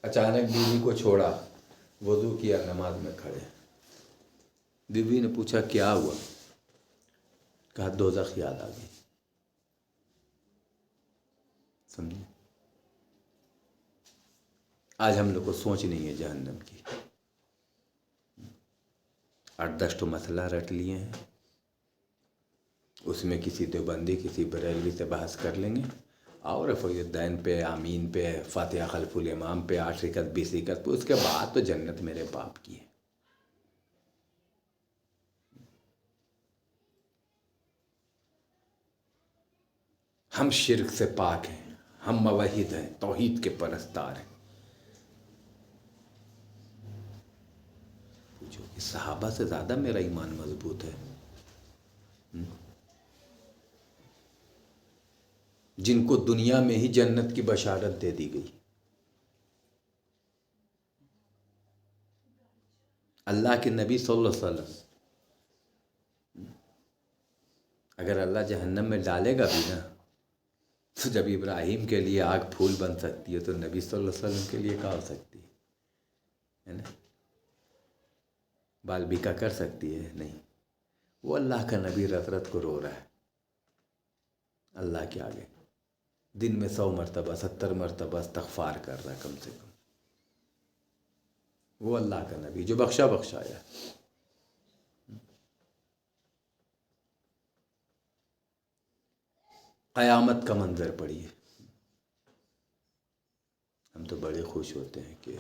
اچانک بیوی کو چھوڑا، وضو کیا، نماز میں کھڑے. بیوی نے پوچھا کیا ہوا؟ کہا دوزخ یاد آ گئی. سمجھے؟ آج ہم لوگ کو سوچ نہیں ہے جہنم کی. 8-10 تو مسئلہ رٹ لیے ہیں، اس میں کسی دیوبندی کسی بریلوی سے بحث کر لیں گے، اور رفع الدین پہ، آمین پہ، فاتحہ خلف الامام پہ، 8 رکعت 20 رکعت پہ، اس کے بعد تو جنت میرے باپ کی ہے. ہم شرک سے پاک ہیں، ہم موحد ہیں، توحید کے پرستار ہیں. پوچھو کہ صحابہ سے زیادہ میرا ایمان مضبوط ہے، جن کو دنیا میں ہی جنت کی بشارت دے دی گئی. اللہ کے نبی صلی اللہ علیہ وسلم، اگر اللہ جہنم میں ڈالے گا بھی نا، تو جب ابراہیم کے لیے آگ پھول بن سکتی ہے تو نبی صلی اللہ علیہ وسلم کے لیے کیا ہو سکتی ہے نا؟ بال بیکا کر سکتی ہے؟ نہیں. وہ اللہ کا نبی رت رت کو رو رہا ہے اللہ کے آگے، دن میں 100 مرتبہ 70 مرتبہ استغفار کر رہا ہے کم سے کم. وہ اللہ کا نبی جو بخشایا. قیامت کا منظر پڑیے. ہم تو بڑے خوش ہوتے ہیں کہ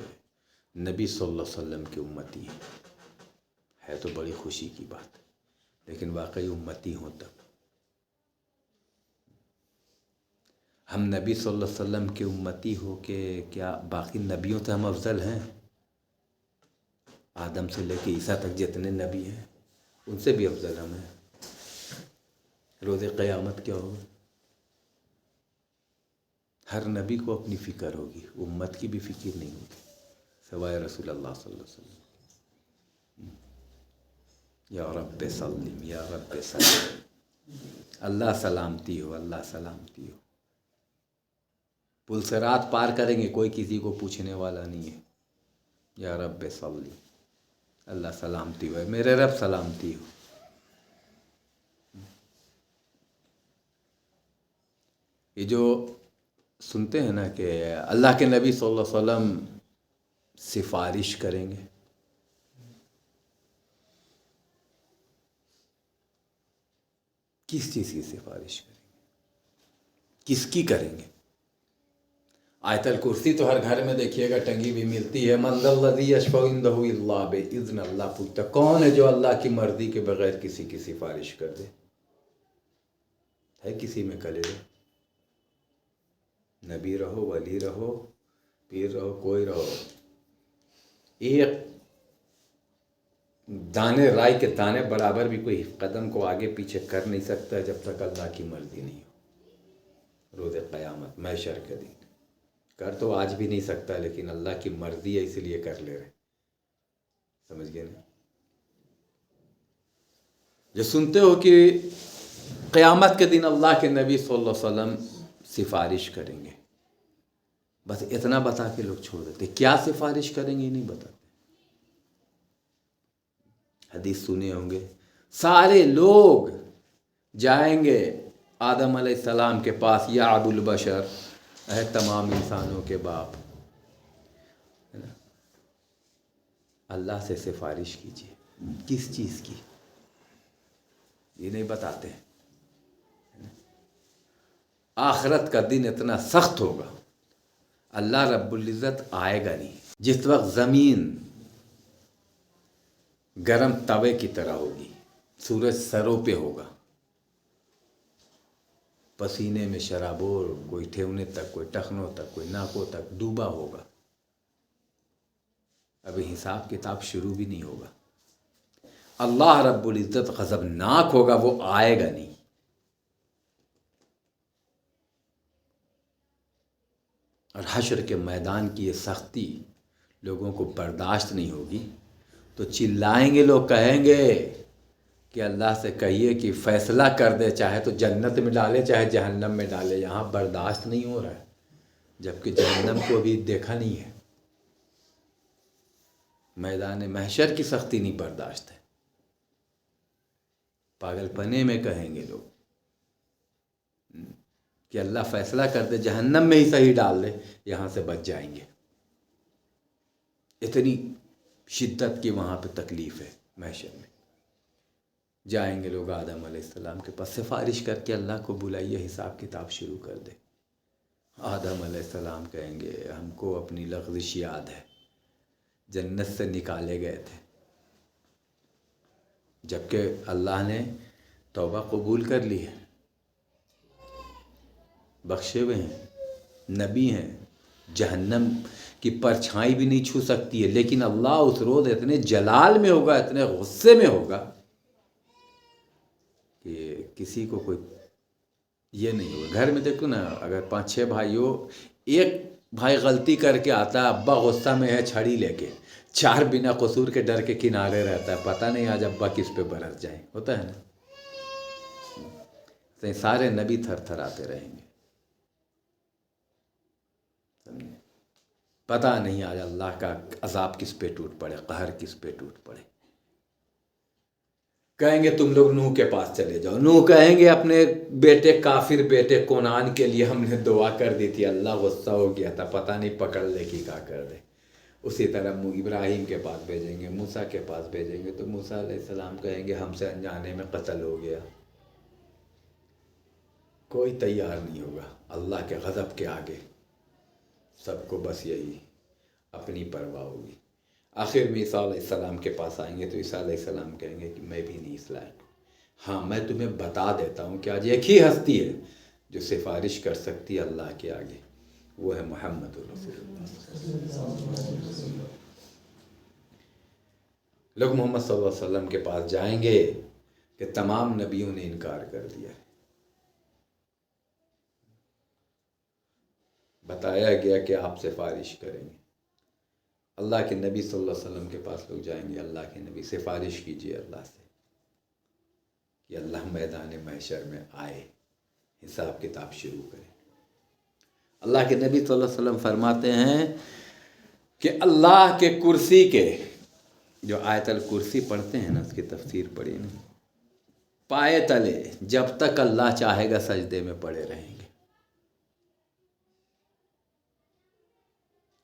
نبی صلی اللہ علیہ وسلم کی امتی ہے تو بڑی خوشی کی بات، لیکن واقعی امتی ہوں تب. ہم نبی صلی اللہ علیہ وسلم کے امتی ہو کے کیا باقی نبیوں سے ہم افضل ہیں؟ آدم سے لے کے عیسیٰ تک جتنے نبی ہیں ان سے بھی افضل ہم ہیں. روز قیامت کیا ہوگا؟ ہر نبی کو اپنی فکر ہوگی، امت کی بھی فکر نہیں ہوگی سوائے رسول اللہ صلی اللہ علیہ وسلم. یا رب سلم یا رب سلم. اللہ سلامتی ہو، اللہ سلامتی ہو. پل صراط پار کریں گے، کوئی کسی کو پوچھنے والا نہیں ہے. یا رب سلم، اللہ سلامتی ہو، میرے رب سلامتی ہو. یہ جو سنتے ہیں نا کہ اللہ کے نبی صلی اللہ علیہ وسلم سفارش کریں گے، کس چیز کی سفارش کریں گے؟ کس کی کریں گے؟ آیت الکرسی تو ہر گھر میں دیکھیے گا ٹنگی بھی ملتی ہے. من ذا الذی یشفع عنده الا باذن. اللہ پوچھتا کون ہے جو اللہ کی مرضی کے بغیر کسی کی سفارش کر دے؟ ہے کسی میں کلیجہ؟ نبی رہو، ولی رہو، پیر رہو، کوئی رہو، ایک دانے رائی کے دانے برابر بھی کوئی قدم کو آگے پیچھے کر نہیں سکتا جب تک اللہ کی مرضی نہیں ہو. روز قیامت محشر کے دن کر تو آج بھی نہیں سکتا، لیکن اللہ کی مرضی ہے اس لیے کر لے رہے. سمجھ گئے نا؟ جو سنتے ہو کہ قیامت کے دن اللہ کے نبی صلی اللہ علیہ وسلم سفارش کریں گے، بس اتنا بتا کے لوگ چھوڑ دیتے. کیا سفارش کریں گے یہ نہیں بتاتے. حدیث سنے ہوں گے، سارے لوگ جائیں گے آدم علیہ السلام کے پاس، یا ابو البشر، ہے تمام انسانوں کے باپ، ہے نا؟ اللہ سے سفارش کیجیے. کس چیز کی؟ یہ نہیں بتاتے ہیں. آخرت کا دن اتنا سخت ہوگا، اللہ رب العزت آئے گا نہیں. جس وقت زمین گرم توے کی طرح ہوگی، سورج سروں پہ ہوگا، پسینے میں شرابور، کوئی ٹھیونے تک، کوئی ٹخنوں تک، کوئی ناکوں تک ڈوبا ہوگا. ابھی حساب کتاب شروع بھی نہیں ہوگا. اللہ رب العزت غضبناک ہوگا، وہ آئے گا نہیں. اور حشر کے میدان کی یہ سختی لوگوں کو برداشت نہیں ہوگی تو چلائیں گے لوگ، کہیں گے کہ اللہ سے کہیے کہ فیصلہ کر دے، چاہے تو جنت میں ڈالے چاہے جہنم میں ڈالے. یہاں برداشت نہیں ہو رہا ہے، جبکہ جہنم کو بھی دیکھا نہیں ہے. میدان محشر کی سختی نہیں برداشت ہے. پاگل پنے میں کہیں گے لوگ کہ اللہ فیصلہ کر دے جہنم میں ہی صحیح ڈال دے، یہاں سے بچ جائیں گے. اتنی شدت کی وہاں پہ تکلیف ہے محشر میں. جائیں گے لوگ آدم علیہ السلام کے پاس، سفارش کر کے اللہ کو بلائیے حساب کتاب شروع کر دے. آدم علیہ السلام کہیں گے ہم کو اپنی لغزش یاد ہے، جنت سے نکالے گئے تھے جبکہ اللہ نے توبہ قبول کر لی ہے، بخشے ہوئے ہیں، نبی ہیں، جہنم کی پرچھائی بھی نہیں چھو سکتی ہے، لیکن اللہ اس روز اتنے جلال میں ہوگا، اتنے غصے میں ہوگا کہ کسی کو کوئی یہ نہیں ہوگا. گھر میں دیکھو نا، اگر 5-6 بھائی ہو، ایک بھائی غلطی کر کے آتا ہے، ابا غصہ میں ہے چھڑی لے کے، 4 بنا قصور کے ڈر کے کنارے رہتا ہے، پتہ نہیں آج ابا کس پہ برس جائیں. ہوتا ہے نا. تو سارے نبی تھر تھر آتے رہیں گے. پتہ نہیں آج اللہ کا عذاب کس پہ ٹوٹ پڑے، قہر کس پہ ٹوٹ پڑے. کہیں گے تم لوگ نوح کے پاس چلے جاؤ. نوح کہیں گے اپنے بیٹے کافر بیٹے کونان کے لیے ہم نے دعا کر دی تھی، اللہ غصہ ہو گیا تھا، پتہ نہیں پکڑ لے کہ کیا کر دے. اسی طرح ابراہیم کے پاس بھیجیں گے، موسیٰ کے پاس بھیجیں گے تو موسیٰ علیہ السلام کہیں گے ہم سے انجانے میں قتل ہو گیا. کوئی تیار نہیں ہوگا اللہ کے غضب کے آگے. سب کو بس یہی اپنی پرواہ ہوگی. آخر میں عیسیٰ علیہ السلام کے پاس آئیں گے تو عیسیٰ علیہ السلام کہیں گے کہ میں بھی نہیں اس لائق. ہاں میں تمہیں بتا دیتا ہوں کہ آج ایک ہی ہستی ہے جو سفارش کر سکتی ہے اللہ کے آگے، وہ ہے محمد رسول اللہ. لوگ محمد صلی اللہ علیہ وسلم کے پاس جائیں گے کہ تمام نبیوں نے انکار کر دیا ہے. بتایا گیا کہ آپ سفارش کریں گے. اللہ کے نبی صلی اللہ علیہ وسلم کے پاس لوگ جائیں گے، اللہ کے نبی سفارش کیجئے اللہ سے کہ اللہ میدان محشر میں آئے، حساب کتاب شروع کرے. اللہ کے نبی صلی اللہ علیہ وسلم فرماتے ہیں کہ اللہ کے کرسی کے جو آیت الکرسی پڑھتے ہیں نا، اس کی تفسیر پڑھی نا، پائے تلے جب تک اللہ چاہے گا سجدے میں پڑے رہیں گے.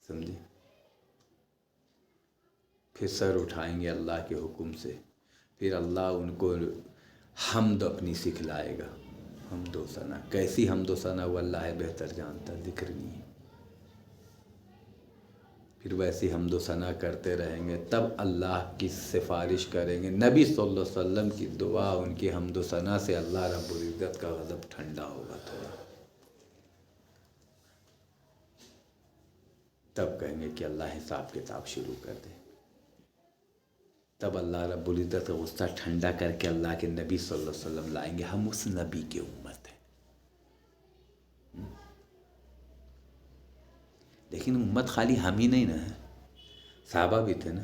سمجھے؟ پھر سر اٹھائیں گے اللہ کے حکم سے، پھر اللہ ان کو حمد اپنی سکھلائے گا. حمد و ثنا، کیسی حمد و ثنا وہ اللہ بہتر جانتا، ذکر نہیں ہے. پھر ویسی حمد و ثنا کرتے رہیں گے، تب اللہ کی سفارش کریں گے. نبی صلی اللہ علیہ وسلم کی دعا، ان کی حمد و ثنا سے اللہ رب العزت کا غضب ٹھنڈا ہوگا تھوڑا. تب کہیں گے کہ اللہ حساب کتاب شروع کر دے. تب اللہ رب العزت غصہ ٹھنڈا کر کے اللہ کے نبی صلی اللہ علیہ وسلم لائیں گے. ہم اس نبی کی امت ہیں. لیکن امت خالی ہم ہی نہیں نا ہے، صحابہ بھی تھے نا،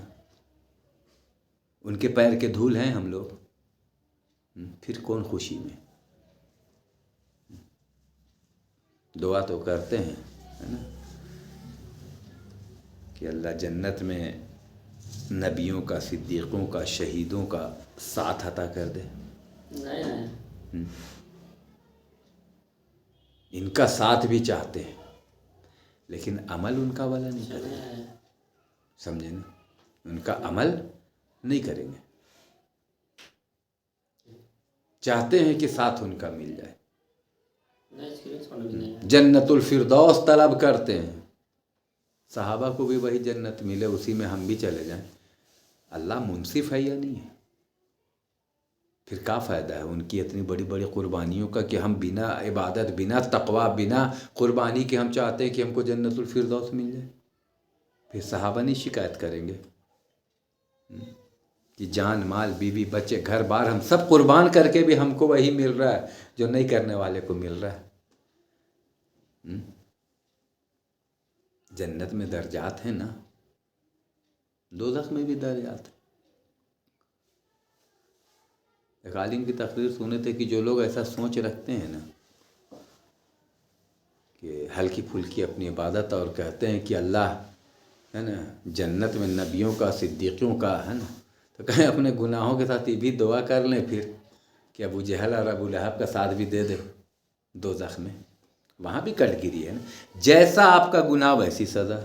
ان کے پیر کے دھول ہیں ہم لوگ. پھر کون خوشی میں؟ دعا تو کرتے ہیں ہے نا کہ اللہ جنت میں نبیوں کا، صدیقوں کا، شہیدوں کا ساتھ عطا کر دے. ان کا ساتھ بھی چاہتے ہیں لیکن عمل ان کا والا نہیں کریں گے. سمجھے نا؟ ان کا عمل نہیں کریں گے. چاہتے ہیں کہ ساتھ ان کا مل جائے، جنت الفردوس طلب کرتے ہیں. صحابہ کو بھی وہی جنت ملے، اسی میں ہم بھی چلے جائیں. اللہ منصف ہے یا نہیں ہے؟ پھر کیا فائدہ ہے ان کی اتنی بڑی بڑی قربانیوں کا کہ ہم بنا عبادت، بنا تقوی، بنا قربانی کے ہم چاہتے ہیں کہ ہم کو جنت الفردوس مل جائے. پھر صحابہ نہیں شکایت کریں گے کہ جان مال بیوی بچے گھر بار ہم سب قربان کر کے بھی ہم کو وہی مل رہا ہے جو نہیں کرنے والے کو مل رہا ہے. جنت میں درجات ہیں نا، دوزخ میں بھی درجات ہیں. ایک عالم کی تقریر سنے تھے کہ جو لوگ ایسا سوچ رکھتے ہیں نا کہ ہلکی پھلکی اپنی عبادت اور کہتے ہیں کہ اللہ ہے نا، جنت میں نبیوں کا صدیقیوں کا ہے نا، تو کہیں اپنے گناہوں کے ساتھ یہ بھی دعا کر لیں پھر کہ ابو جہل اور ابو لہب کا ساتھ بھی دے دے دوزخ میں، وہاں بھی کٹ گری ہے نا، جیسا آپ کا گناہ ویسی سزا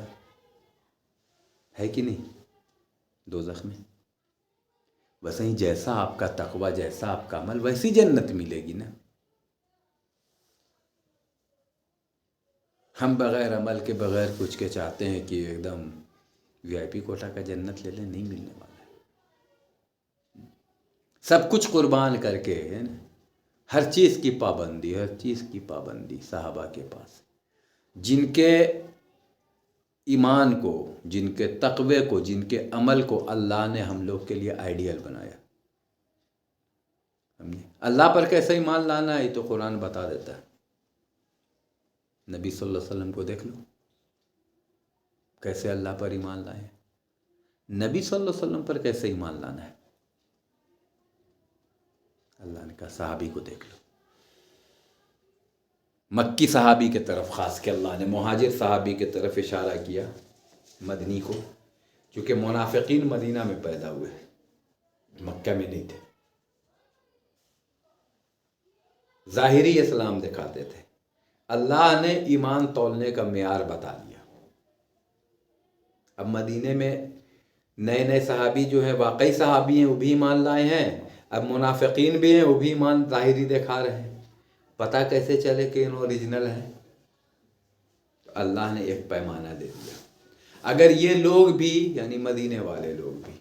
ہے کہ نہیں دوزخ میں، ویسے ہی جیسا آپ کا تقوی، جیسا آپ کا عمل، ویسی جنت ملے گی نا۔ ہم بغیر عمل کے، بغیر کچھ کے چاہتے ہیں کہ ایک دم وی آئی پی کوٹا کا جنت لے لیں، نہیں ملنے والا ہے، سب کچھ قربان کر کے ہے نا، ہر چیز کی پابندی، ہر چیز کی پابندی صحابہ کے پاس، جن کے ایمان کو، جن کے تقوی کو، جن کے عمل کو اللہ نے ہم لوگ کے لیے آئیڈیل بنایا۔ اللہ پر کیسے ایمان لانا ہے یہ تو قرآن بتا دیتا ہے، نبی صلی اللہ علیہ وسلم کو دیکھ لو کیسے اللہ پر ایمان لائے، نبی صلی اللہ علیہ وسلم پر کیسے ایمان لانا ہے، اللہ نے کہا صحابی کو دیکھ لو، مکی صحابی کے طرف خاص کے اللہ نے مہاجر صحابی کے طرف اشارہ کیا، مدنی کو، کیونکہ منافقین مدینہ میں پیدا ہوئے، مکہ میں نہیں تھے، ظاہری اسلام دکھاتے تھے، اللہ نے ایمان تولنے کا معیار بتا دیا۔ اب مدینے میں نئے نئے صحابی جو ہیں واقعی صحابی ہیں، وہ بھی ایمان لائے ہیں، اب منافقین بھی ہیں، وہ بھی ایمان ظاہری دکھا رہے ہیں، پتہ کیسے چلے کہ انہوں اوریجنل ہیں؟ اللہ نے ایک پیمانہ دے دیا، اگر یہ لوگ بھی یعنی مدینے والے لوگ بھی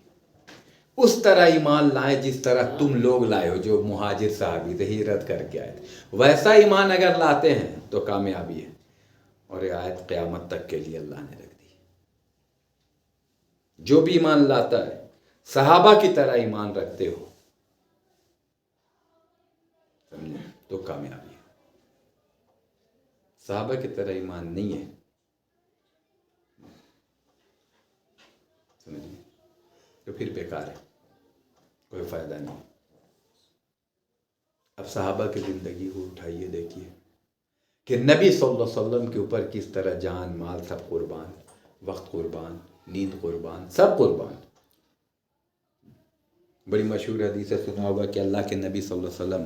اس طرح ایمان لائیں جس طرح تم لوگ لائے ہو، جو مہاجر صحابی تھے ہجرت کر کے آئے تھے، ویسا ایمان اگر لاتے ہیں تو کامیابی ہے، اور یہ آیت قیامت تک کے لیے اللہ نے رکھ دی، جو بھی ایمان لاتا ہے صحابہ کی طرح ایمان رکھتے ہو سمجھے تو کامیابی ہے، صحابہ کی طرح ایمان نہیں ہے سمجھے تو پھر بیکار ہے، کوئی فائدہ نہیں۔ اب صحابہ کی زندگی کو اٹھائیے، دیکھیے کہ نبی صلی اللہ علیہ وسلم کے اوپر کس طرح جان مال سب قربان، وقت قربان، نیند قربان، سب قربان۔ بڑی مشہور حدیث ہے، سنا ہوگا کہ اللہ کے نبی صلی اللہ علیہ وسلم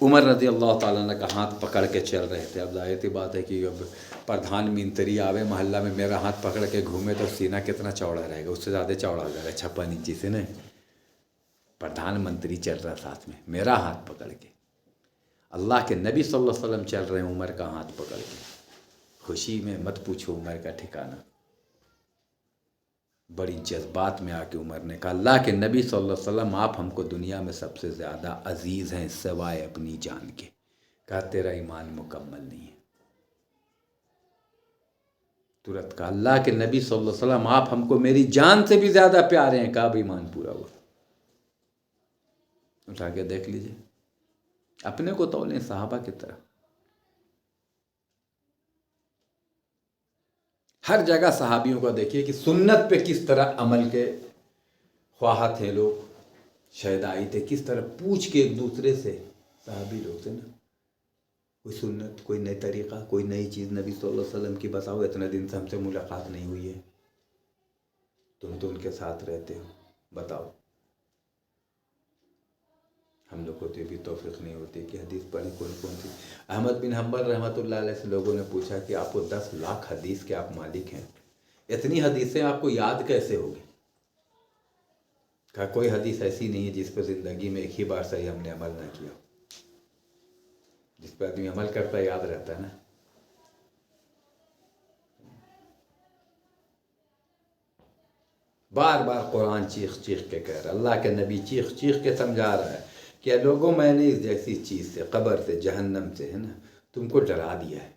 عمر رضی اللہ تعالیٰ عنہ کا ہاتھ پکڑ کے چل رہے تھے، اب ظاہر سی بات ہے کہ اب پردھان منتری آوے محلہ میں، میرا ہاتھ پکڑ کے گھومے تو سینہ کتنا چوڑا رہے گا، اس سے زیادہ چوڑا ہو جائے گا، 56 انچی سے نہیں، پردھان منتری چل رہا ساتھ میں میرا ہاتھ پکڑ کے، اللہ کے نبی صلی اللہ علیہ وسلم چل رہے ہیں عمر کا ہاتھ پکڑ کے، خوشی میں مت پوچھو عمر کا ٹھکانہ، بڑی جذبات میں آ کے عمر نے کہا اللہ کے نبی صلی اللہ علیہ وسلم آپ ہم کو دنیا میں سب سے زیادہ عزیز ہیں سوائے اپنی جان کے، کہا تیرا ایمان مکمل نہیں ہے، ترنت کہا اللہ کے نبی صلی اللہ علیہ وسلم آپ ہم کو میری جان سے بھی زیادہ پیارے ہیں، کہا اب ایمان پورا ہوا، اٹھا کے دیکھ لیجئے، اپنے کو تولیں صحابہ کی طرح، ہر جگہ صحابیوں کو دیکھیے کہ سنت پہ کس طرح عمل کے خواہاں تھے لوگ، شہدائی تھے، کس طرح پوچھ کے ایک دوسرے سے صحابی لوگ تھے نا، کوئی سنت، کوئی نئی طریقہ، کوئی نئی چیز نبی صلی اللہ علیہ وسلم کی بتاؤ، اتنے دن سے ہم سے ملاقات نہیں ہوئی ہے، تم تو ان کے ساتھ رہتے ہو، بتاؤ، ہم لوگ کو تو بھی توفیق نہیں ہوتی کہ حدیث پڑھیں کون کون سی۔ احمد بن حنبل رحمۃ اللہ علیہ سے لوگوں نے پوچھا کہ آپ کو 10 لاکھ حدیث کے آپ مالک ہیں، اتنی حدیثیں آپ کو یاد کیسے ہوگی؟ کہا کوئی حدیث ایسی نہیں ہے جس پہ زندگی میں ایک ہی بار صحیح ہم نے عمل نہ کیا، جس پہ آدمی عمل کرتا ہے یاد رہتا ہے نا۔ بار بار قرآن چیخ چیخ کے کہہ رہا ہے، اللہ کے نبی چیخ چیخ کے سمجھا رہا ہے کہ لوگوں میں نے اس جیسی چیز سے، قبر سے، جہنم سے ہے نا تم کو ڈرا دیا ہے،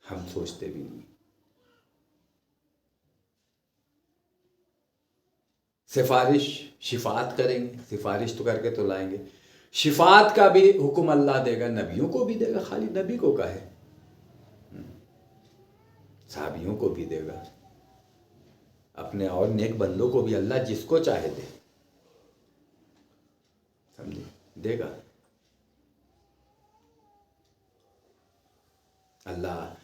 ہم سوچتے بھی نہیں۔ سفارش، شفاعت کریں گے، سفارش تو کر کے تو لائیں گے، شفاعت کا بھی حکم اللہ دے گا، نبیوں کو بھی دے گا، خالی نبی کو کہے، صحابیوں کو بھی دے گا، اپنے اور نیک بندوں کو بھی اللہ جس کو چاہے دے، سمجھے، دے گا اللہ۔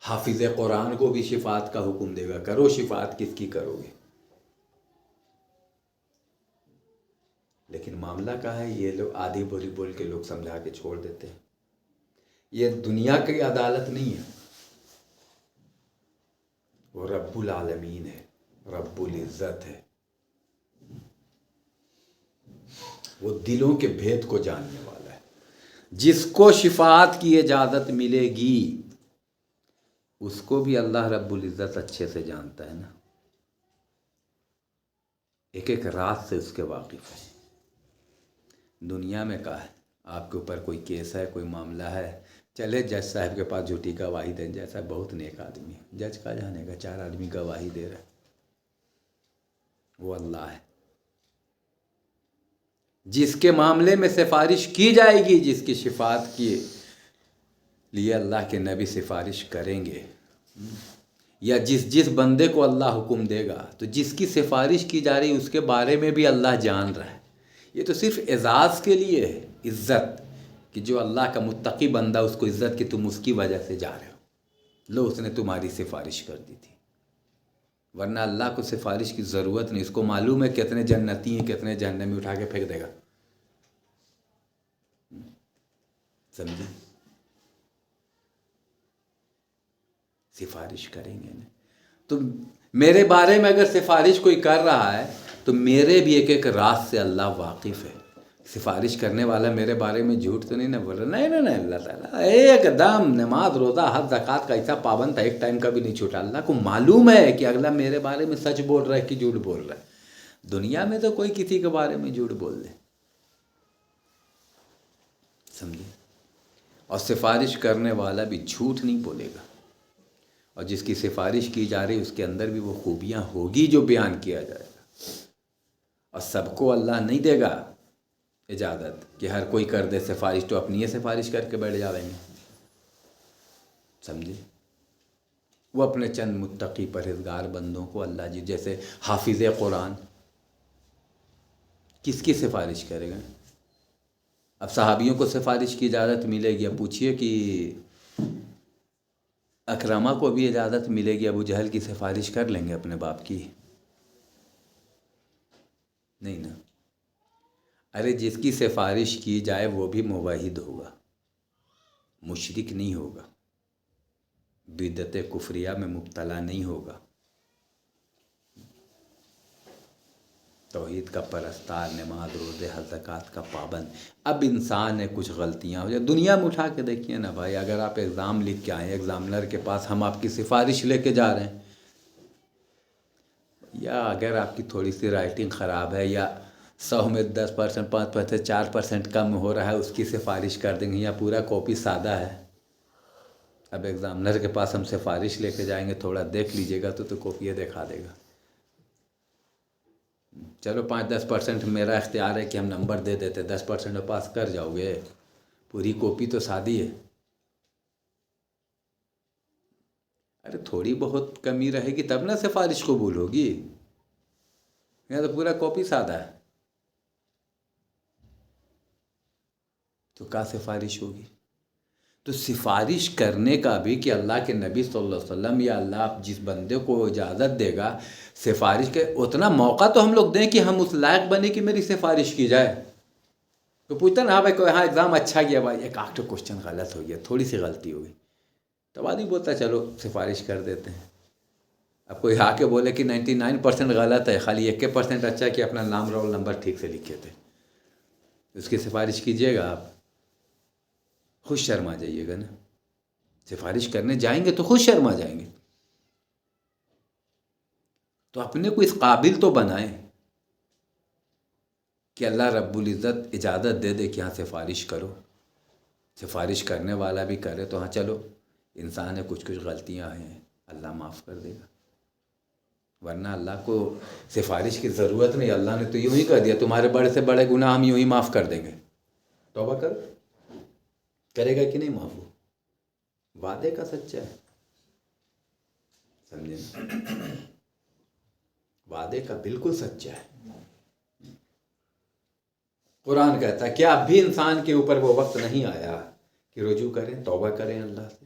حافظ قرآن کو بھی شفاعت کا حکم دے گا، کرو شفاعت، کس کی کرو گے؟ لیکن معاملہ کیا ہے، یہ لوگ آدھی بولی بول کے لوگ سمجھا کے چھوڑ دیتے ہیں۔ یہ دنیا کی عدالت نہیں ہے، وہ رب العالمین ہے، رب العزت ہے، وہ دلوں کے بھید کو جاننے والا ہے۔ جس کو شفاعت کی اجازت ملے گی اس کو بھی اللہ رب العزت اچھے سے جانتا ہے نا، ایک ایک راز سے اس کے واقف ہے۔ دنیا میں کہا ہے آپ کے اوپر کوئی کیس ہے، کوئی معاملہ ہے، چلے جج صاحب کے پاس جھوٹی گواہی دیں، جیسا بہت نیک آدمی ہے، جج کا جانے گا، 4 آدمی گواہی دے رہے ہیں، وہ اللہ ہے۔ جس کے معاملے میں سفارش کی جائے گی، جس کی شفاعت کے لیے اللہ کے نبی سفارش کریں گے، یا جس بندے کو اللہ حکم دے گا، تو جس کی سفارش کی جا رہی اس کے بارے میں بھی اللہ جان رہا ہے۔ یہ تو صرف اعزاز کے لیے ہے، عزت، کہ جو اللہ کا متقی بندہ، اس کو عزت کہ تم اس کی وجہ سے جا رہے ہو، لو اس نے تمہاری سفارش کر دی تھی، ورنہ اللہ کو سفارش کی ضرورت نہیں، اس کو معلوم ہے کتنے جنتی ہیں، کتنے جہنمی، اٹھا کے پھینک دے گا۔ سمجھے؟ سفارش کریں گے نا، تو میرے بارے میں اگر سفارش کوئی کر رہا ہے تو میرے بھی ایک ایک راز سے اللہ واقف ہے۔ سفارش کرنے والا میرے بارے میں جھوٹ تو نہیں نہ بول رہا، نہیں، اللہ تعالیٰ ایک دم نماز روزہ حج زکوٰۃ کا ایسا پابند تھا، ایک ٹائم کا بھی نہیں چھوٹا۔ اللہ کو معلوم ہے کہ اگلا میرے بارے میں سچ بول رہا ہے کہ جھوٹ بول رہا ہے۔ دنیا میں تو کوئی کسی کے بارے میں جھوٹ بول دے، سمجھے؟ اور سفارش کرنے والا بھی جھوٹ نہیں بولے گا، اور جس کی سفارش کی جا رہی اس کے اندر بھی وہ خوبیاں ہوگی جو بیان کیا جائے گا۔ اور سب کو اللہ نہیں دے گا اجازت کہ ہر کوئی کر دے سفارش، تو اپنی سفارش کر کے بیٹھ جائیں گے، سمجھے؟ وہ اپنے چند متقی پرہیزگار بندوں کو اللہ جی، جیسے حافظ قرآن کس کی سفارش کرے گا؟ اب صحابیوں کو سفارش کی اجازت ملے گی، اب پوچھئے کہ اکرمہ کو بھی اجازت ملے گی ابو جہل کی سفارش کر لیں گے اپنے باپ کی؟ نہیں نا۔ ارے جس کی سفارش کی جائے وہ بھی موحد ہوگا، مشرک نہیں ہوگا، بدعت کفریہ میں مبتلا نہیں ہوگا، توحید کا پرستار، نماز روزے حج زکوٰۃ کا پابند۔ اب انسان ہے کچھ غلطیاں ہو جائے، دنیا میں اٹھا کے دیکھیے نا بھائی، اگر آپ ایگزام لکھ کے آئیں، ایگزامنر کے پاس ہم آپ کی سفارش لے کے جا رہے ہیں، یا اگر آپ کی تھوڑی سی رائٹنگ خراب ہے، یا 100 میں 10%، 5%، 4% کم ہو رہا ہے، اس کی سفارش کر دیں گے، یا پورا کاپی سادہ ہے، اب ایگزامنر کے پاس ہم سفارش لے کے جائیں گے، تھوڑا دیکھ لیجئے گا تو کاپی دکھا دے گا، چلو 5-10% میرا اختیار ہے کہ ہم نمبر دے دیتے، 10% میں پاس کر جاؤ گے، پوری کاپی تو سادی ہے۔ ارے تھوڑی بہت کمی رہے گی تب نہ سفارش قبول ہوگی، یا تو پورا کاپی سادہ ہے تو کیا سفارش ہوگی؟ تو سفارش کرنے کا بھی کہ اللہ کے نبی صلی اللہ علیہ وسلم یا اللہ جس بندے کو اجازت دے گا سفارش کے، اتنا موقع تو ہم لوگ دیں کہ ہم اس لائق بنے کہ میری سفارش کی جائے۔ تو پوچھتا نا، ہاں بھائی کوئی، ہاں ایگزام اچھا گیا بھائی، ایک آخر کوشچن غلط ہو گیا، تھوڑی سی غلطی ہو گئی، تو آدمی بولتا چلو سفارش کر دیتے ہیں۔ اب کوئی آ کے بولے کہ 99% غلط ہے، خالی 1% اچھا ہے کہ اپنا نام رول نمبر ٹھیک سے لکھے تھے، اس کی سفارش کیجئے گا آپ؟ خود شرما جائیے گا نا، سفارش کرنے جائیں گے تو خود شرما جائیں گے، تو اپنے کو اس قابل تو بنائیں کہ اللہ رب العزت اجازت دے دے کہ ہاں سفارش کرو، سفارش کرنے والا بھی کرے تو ہاں چلو انسان ہے، کچھ غلطیاں ہیں، اللہ معاف کر دے گا، ورنہ اللہ کو سفارش کی ضرورت نہیں، اللہ نے تو یوں ہی کر دیا، تمہارے بڑے سے بڑے گناہ ہم یوں ہی معاف کر دیں گے، توبہ کرے گا کہ نہیں معاف؟ ہو وعدے کا سچا ہے، سمجھے؟ وعدے کا بالکل سچا ہے۔ قرآن کہتا ہے کیا اب بھی انسان کے اوپر وہ وقت نہیں آیا کہ رجوع کریں، توبہ کریں اللہ سے؟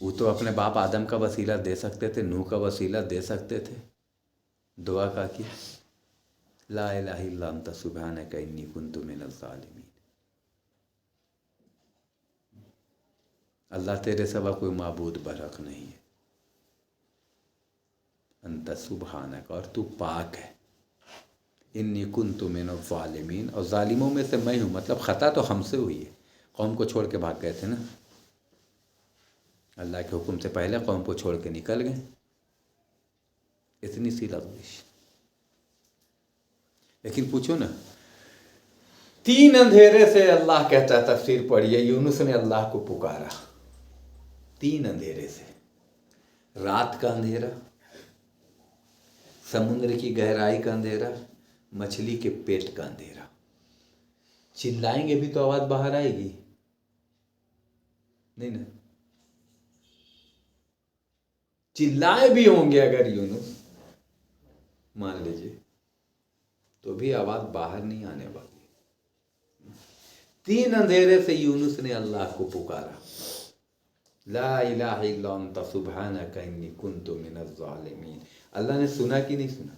وہ تو اپنے باپ آدم کا وسیلہ دے سکتے تھے، نوح کا وسیلہ دے سکتے تھے، دعا کا کی لا الہ الا انت سبحانک انی کنت من الظالمین۔ اللہ تیرے سوا کوئی معبود برحق نہیں ہے، انت سبحانک، اور تو پاک ہے، انی کنت من الظالمین، اور ظالموں میں سے میں ہوں، مطلب خطا تو ہم سے ہوئی ہے، قوم کو چھوڑ کے بھاگ گئے تھے نا، اللہ کے حکم سے پہلے قوم کو چھوڑ کے نکل گئے، اتنی سی لغزش۔ لیکن پوچھو نا، 3 اندھیرے سے اللہ کہتا ہے، تفسیر پڑھیے، یونس نے اللہ کو پکارا 3 اندھیرے سے، رات کا اندھیرا، سمندر کی گہرائی کا اندھیرا، مچھلی کے پیٹ کا اندھیرا۔ چلائیں گے بھی تو آواز باہر آئے گی نہیں نا؟ چلائے بھی ہوں گے اگر یونس، مان لیجیے، تو بھی آواز باہر نہیں آنے والی۔ 3 اندھیرے سے یونس نے اللہ کو پکارا، لا الہ الا انت سبحانک انی کنت من الظالمین۔ اللہ نے سنا کہ نہیں سنا؟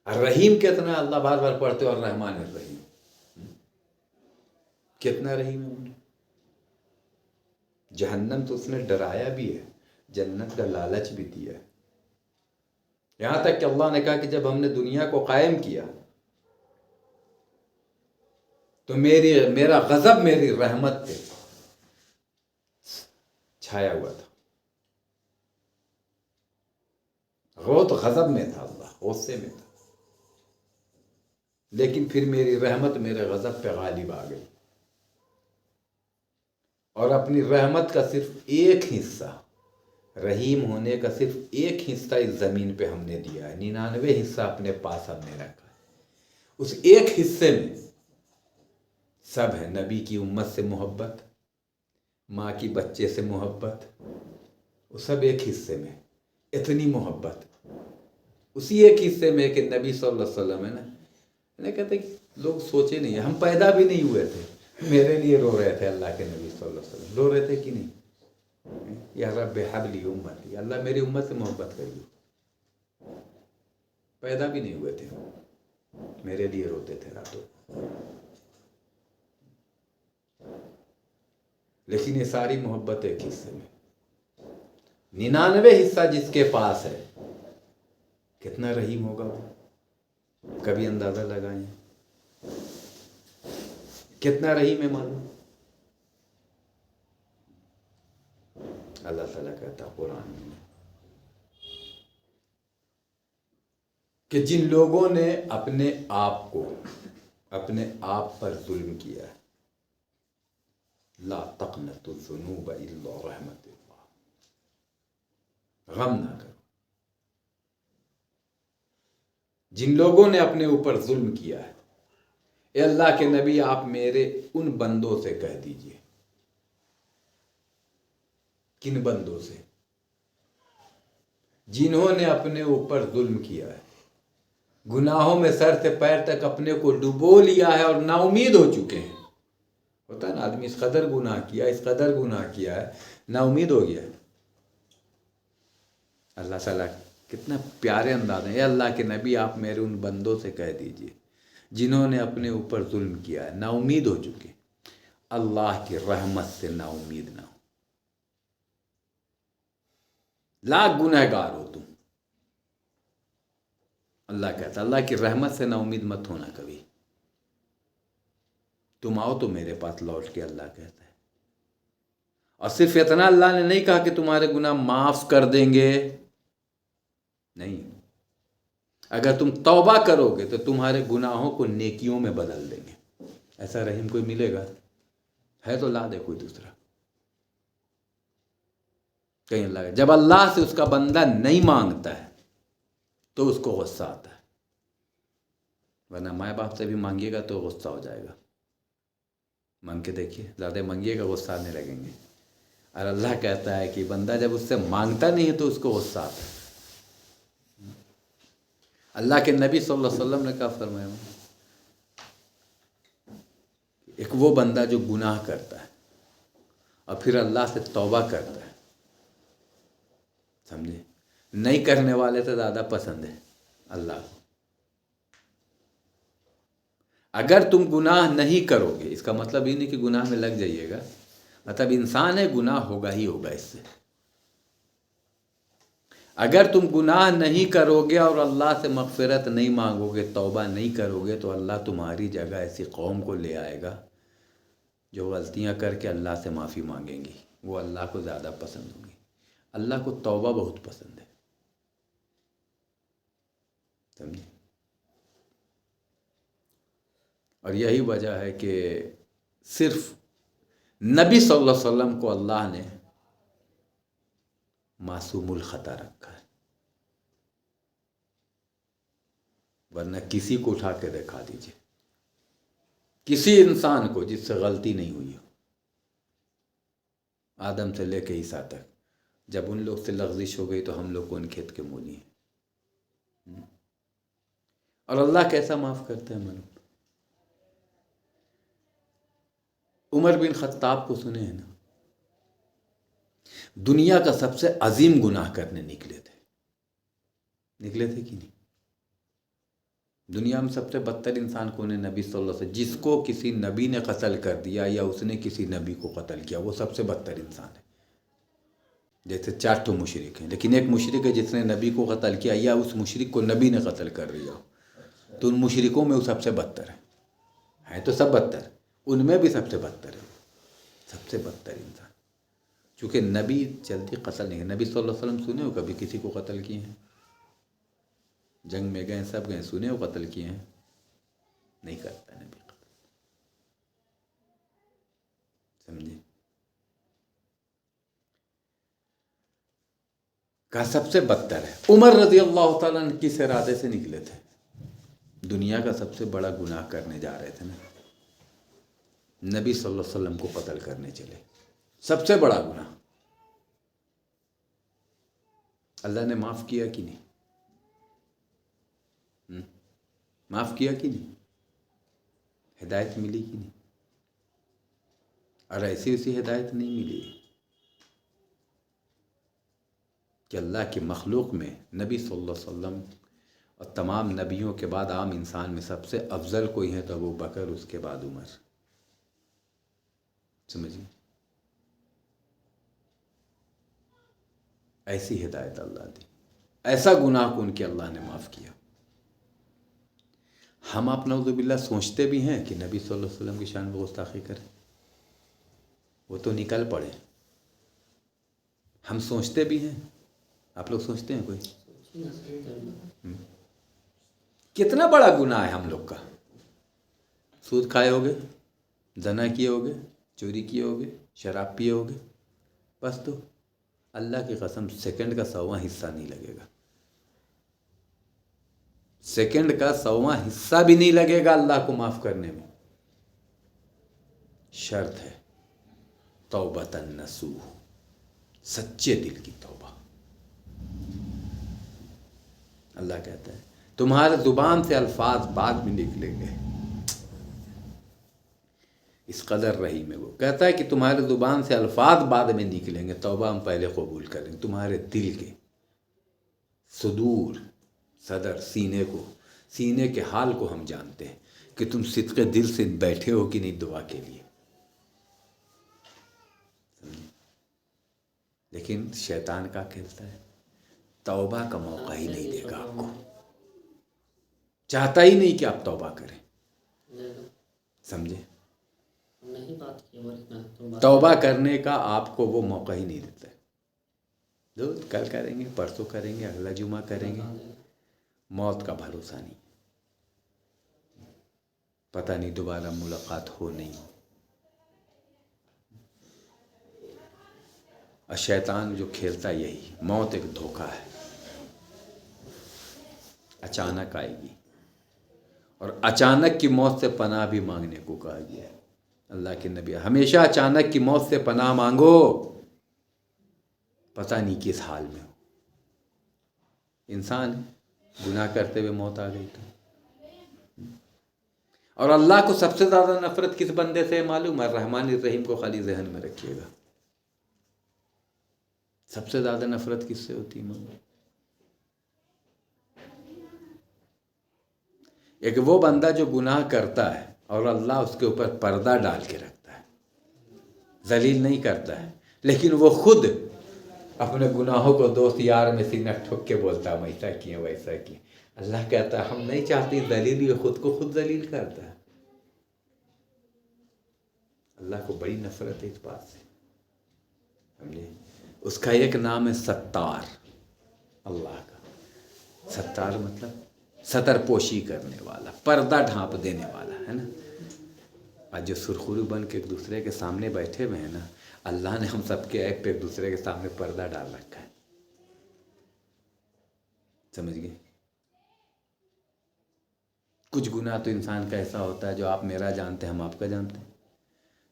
الرحیم کتنا اللہ بار بار پڑھتے اور رحمان الرحیم، کتنا رحیم ہے۔ جہنم تو اس نے ڈرایا بھی ہے، جنت کا لالچ بھی دیا ہے، یہاں تک کہ اللہ نے کہا کہ جب ہم نے دنیا کو قائم کیا تو میرا غضب میری رحمت پہ چھایا ہوا تھا، غوط غضب میں تھا، اللہ غصے میں تھا، لیکن پھر میری رحمت میرے غضب پہ غالب آ گئی، اور اپنی رحمت کا صرف ایک حصہ، رحیم ہونے کا صرف ایک حصہ اس زمین پہ ہم نے دیا ہے، 99 حصہ اپنے پاس ہم نے رکھا ہے۔ اس ایک حصے میں سب ہے، نبی کی امت سے محبت، ماں کی بچے سے محبت، وہ سب ایک حصے میں، اتنی محبت اسی ایک حصے میں کہ نبی صلی اللہ علیہ وسلم ہے نا، میں کہتے کہ لوگ سوچے نہیں، ہم پیدا بھی نہیں ہوئے تھے، میرے لیے رو رہے تھے اللہ کے نبی صلی اللہ علیہ وسلم، رو رہے تھے کہ نہیں؟ یا رب حبلی امتی، اللہ میری امت سے محبت کریے، پیدا بھی نہیں ہوئے تھے، میرے لیے روتے تھے راتوں، لیکن یہ ساری محبت ایک حصے میں، 99 حصہ جس کے پاس ہے، کتنا رحیم ہوگا وہ، کبھی اندازہ لگائیں کتنا رحیم ہے معلوم۔ اللہ تعالیٰ کہتا قرآن میں کہ جن لوگوں نے اپنے آپ پر ظلم کیا ہے، لا تقنطوا الذنوب الا رحمت اللہ، غم نہ کرو، جن لوگوں نے اپنے اوپر ظلم کیا ہے، اے اللہ کے نبی آپ میرے ان بندوں سے کہہ دیجئے، کن بندوں سے؟ جنہوں نے اپنے اوپر ظلم کیا ہے، گناہوں میں سر سے پیر تک اپنے کو ڈبو لیا ہے اور نا امید ہو چکے ہیں۔ ہوتا ہے نا آدمی اس قدر گناہ کیا ہے، نا امید ہو گیا ہے۔ اللہ تعالیٰ کتنا پیارے انداز ہے، اے اللہ کے نبی آپ میرے ان بندوں سے کہہ دیجئے جنہوں نے اپنے اوپر ظلم کیا ہے، نا امید ہو چکے، اللہ کی رحمت سے نا امید نہ ہو، لاکھ گنہگار ہو تم، اللہ کہتا ہے اللہ کی رحمت سے نا امید مت ہونا کبھی، تم آؤ تو میرے پاس لوٹ کے، اللہ کہتا ہے۔ اور صرف اتنا اللہ نے نہیں کہا کہ تمہارے گناہ معاف کر دیں گے، نہیں، اگر تم توبہ کرو گے تو تمہارے گناہوں کو نیکیوں میں بدل دیں گے۔ ایسا رحیم کوئی ملے گا؟ ہے تو لا دے کوئی دوسرا، کہیں اللہ جب اللہ سے اس کا بندہ نہیں مانگتا ہے تو اس کو غصہ آتا ہے، ورنہ ماں باپ سے بھی مانگیے گا تو غصہ ہو جائے گا، مانگ کے دیکھیے، زیادہ مانگیے گا غصہ آنے لگیں گے، اور اللہ کہتا ہے کہ بندہ جب اس سے مانگتا نہیں ہے تو اس کو غصہ آتا ہے۔ اللہ کے نبی صلی اللہ علیہ وسلم نے کہا فرمایا ایک وہ بندہ جو گناہ کرتا ہے اور پھر اللہ سے توبہ کرتا ہے، سمجھے، نہیں کرنے والے سے زیادہ پسند ہے اللہ کو۔ اگر تم گناہ نہیں کرو گے، اس کا مطلب یہ نہیں کہ گناہ میں لگ جائیے گا، مطلب انسان ہے، گناہ ہوگا ہی ہوگا اس سے۔ اگر تم گناہ نہیں کرو گے اور اللہ سے مغفرت نہیں مانگو گے، توبہ نہیں کرو گے، تو اللہ تمہاری جگہ ایسی قوم کو لے آئے گا جو غلطیاں کر کے اللہ سے معافی مانگیں گی، وہ اللہ کو زیادہ پسند ہوں گی۔ اللہ کو توبہ بہت پسند ہے، سمجھے۔ اور یہی وجہ ہے کہ صرف نبی صلی اللہ علیہ وسلم کو اللہ نے معصوم الخطا رکھا ہے، ورنہ کسی کو اٹھا کے دکھا دیجئے، کسی انسان کو جس سے غلطی نہیں ہوئی ہو، آدم سے لے کے عیسیٰ تک، جب ان لوگ سے لغزش ہو گئی تو ہم لوگ کو ان کھیت کے مونی ہیں۔ اور اللہ کیسا معاف کرتا ہے معلوم؟ عمر بن خطاب کو سنے ہیں نا، دنیا کا سب سے عظیم گناہ کرنے نکلے تھے کہ نہیں؟ دنیا میں سب سے بدتر انسان کون ہے؟ نبی صلی اللہ علیہ وسلم، جس کو کسی نبی نے قتل کر دیا یا اس نے کسی نبی کو قتل کیا، وہ سب سے بدتر انسان ہے۔ جیسے 4 مشرک ہیں، لیکن ایک مشرک ہے جس نے نبی کو قتل کیا یا اس مشرک کو نبی نے قتل کر دیا، تو ان مشرکوں میں وہ سب سے بدتر ہے تو سب بدتر، ان میں بھی سب سے بدتر ہے، سب سے بدتر انسان، چونکہ نبی جلدی قتل نہیں ہے۔ نبی صلی اللہ علیہ وسلم سنے ہو کبھی کسی کو قتل کیے ہیں؟ جنگ میں گئے، سب گئے، سنے ہو قتل کیے ہیں؟ نہیں کرتا نبی قتل، سمجھے۔ کہا سب سے بدتر ہے۔ عمر رضی اللہ تعالیٰ عنہ کس ارادے سے نکلے تھے؟ دنیا کا سب سے بڑا گناہ کرنے جا رہے تھے نا، نبی صلی اللہ علیہ وسلم کو قتل کرنے چلے، سب سے بڑا گناہ۔ اللہ نے معاف کیا کہ نہیں؟ معاف کیا کہ نہیں؟ ہدایت ملی کہ نہیں؟ اور ایسی اسی ہدایت نہیں ملی کہ اللہ کی مخلوق میں نبی صلی اللہ علیہ وسلم اور تمام نبیوں کے بعد عام انسان میں سب سے افضل کوئی ہے تو ابو بکر، اس کے بعد عمر، سمجھیں۔ ایسی ہدایت اللہ دی، ایسا گناہ کو ان کے اللہ نے معاف کیا۔ ہم آپ نعوذ باللہ سوچتے بھی ہیں کہ نبی صلی اللہ علیہ وسلم کی شان میں گستاخی کریں، وہ تو نکل پڑے۔ ہم سوچتے بھی ہیں، آپ لوگ سوچتے ہیں کوئی؟ کتنا بڑا گناہ ہے ہم لوگ کا، سود کھائے ہوگے، زنا کیے ہوگے، چوری کیے ہوگے، شراب پیے ہوگے، بس تو اللہ کی قسم سیکنڈ کا 100واں حصہ نہیں لگے گا، سیکنڈ کا 100واں حصہ بھی نہیں لگے گا اللہ کو معاف کرنے میں۔ شرط ہے توبۃ نصوح، سچے دل کی توبہ۔ اللہ کہتا ہے تمہارے زبان سے الفاظ بعد میں نکلیں گے، اس قدر رحیم ہے وہ، کہتا ہے کہ تمہارے زبان سے الفاظ بعد میں نکلیں گے، توبہ ہم پہلے قبول کریں گے۔ تمہارے دل کے صدور، صدر، سینے کے حال کو ہم جانتے ہیں کہ تم صدق دل سے بیٹھے ہو کہ نہیں دعا کے لیے، لیکن شیطان کا کھیلتا ہے، توبہ کا موقع ہی نہیں دے گا آپ کو، چاہتا ہی نہیں کہ آپ توبہ کریں، سمجھے۔ توبہ کرنے کا آپ کو وہ موقع ہی نہیں دیتا ہے، جو کل کریں گے، پرسوں کریں گے، اگلا جمعہ کریں گے، موت کا بھروسہ نہیں، پتہ نہیں دوبارہ ملاقات ہو نہیں ہو۔ اور شیطان جو کھیلتا یہی، موت ایک دھوکہ ہے، اچانک آئے گی، اور اچانک کی موت سے پناہ بھی مانگنے کو کہا گیا ہے۔ اللہ کے نبی ہمیشہ اچانک کی موت سے پناہ مانگو، پتہ نہیں کس حال میں ہو۔ انسان گناہ کرتے ہوئے موت آ گئی تو، اور اللہ کو سب سے زیادہ نفرت کس بندے سے معلوم ہے؟ الرحمن الرحیم کو خالی ذہن میں رکھیے گا. سب سے زیادہ نفرت کس سے ہوتی ہے؟ ایک وہ بندہ جو گناہ کرتا ہے اور اللہ اس کے اوپر پردہ ڈال کے رکھتا ہے، ذلیل نہیں کرتا ہے، لیکن وہ خود اپنے گناہوں کو دوست یار میں سینہ ٹھوک کے بولتا ہے ہم ایسا کیے ویسا کیے. اللہ کہتا ہے ہم نہیں چاہتے ذلیل، یہ خود کو خود ذلیل کرتا ہے. اللہ کو بڑی نفرت ہے اس بات سے. سمجھے؟ اس کا ایک نام ہے ستار. اللہ کا ستار مطلب ستر پوشی کرنے والا، پردہ ڈھانپ دینے والا ہے نا. آج جو سرخرو بن کے ایک دوسرے کے سامنے بیٹھے ہوئے ہیں نا، اللہ نے ہم سب کے عیب پہ ایک دوسرے کے سامنے پردہ ڈال رکھا ہے. سمجھ گئے؟ کچھ گناہ تو انسان کا ایسا ہوتا ہے جو آپ میرا جانتے ہیں، ہم آپ کا جانتے ہیں،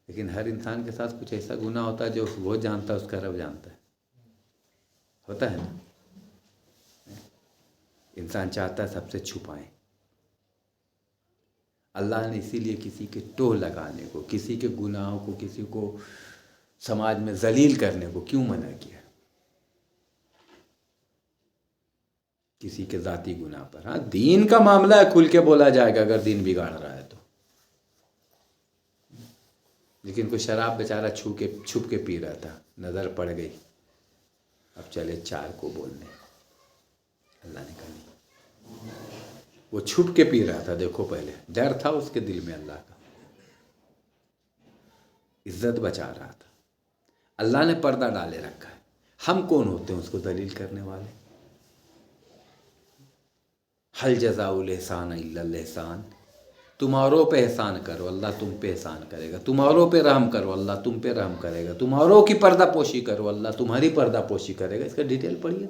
لیکن ہر انسان کے ساتھ کچھ ایسا گناہ ہوتا ہے جو وہ جانتا ہے، اس کا رب جانتا ہے. ہوتا ہے نا. انسان چاہتا ہے سب سے چھپائیں. اللہ نے اسی لیے کسی کے ٹوہ لگانے کو، کسی کے گناہوں کو، کسی کو سماج میں ذلیل کرنے کو کیوں منع کیا؟ کسی کے ذاتی گناہ پر. ہاں دین کا معاملہ ہے، کھل کے بولا جائے گا اگر دین بگاڑ رہا ہے تو. لیکن کوئی شراب بیچارہ چھپ کے پی رہا تھا، نظر پڑ گئی، اب چلے چار کو بولنے. اللہ نے کہا نہیں، وہ چھپ کے پی رہا تھا. دیکھو پہلے ڈر تھا اس کے دل میں، اللہ کا عزت بچا رہا تھا. اللہ نے پردہ ڈالے رکھا ہے. ہم کون ہوتے ہیں اس کو ذلیل کرنے والے؟ حل جزاء الاحسان الا الاحسان. تمہاروں پہ احسان کرو، اللہ تم پہ احسان کرے گا. تمہاروں پہ رحم کرو، اللہ تم پہ رحم کرے گا. تمہاروں کی پردہ پوشی کرو، اللہ تمہاری پردہ پوشی کرے گا. اس کا ڈیٹیل پڑھیے.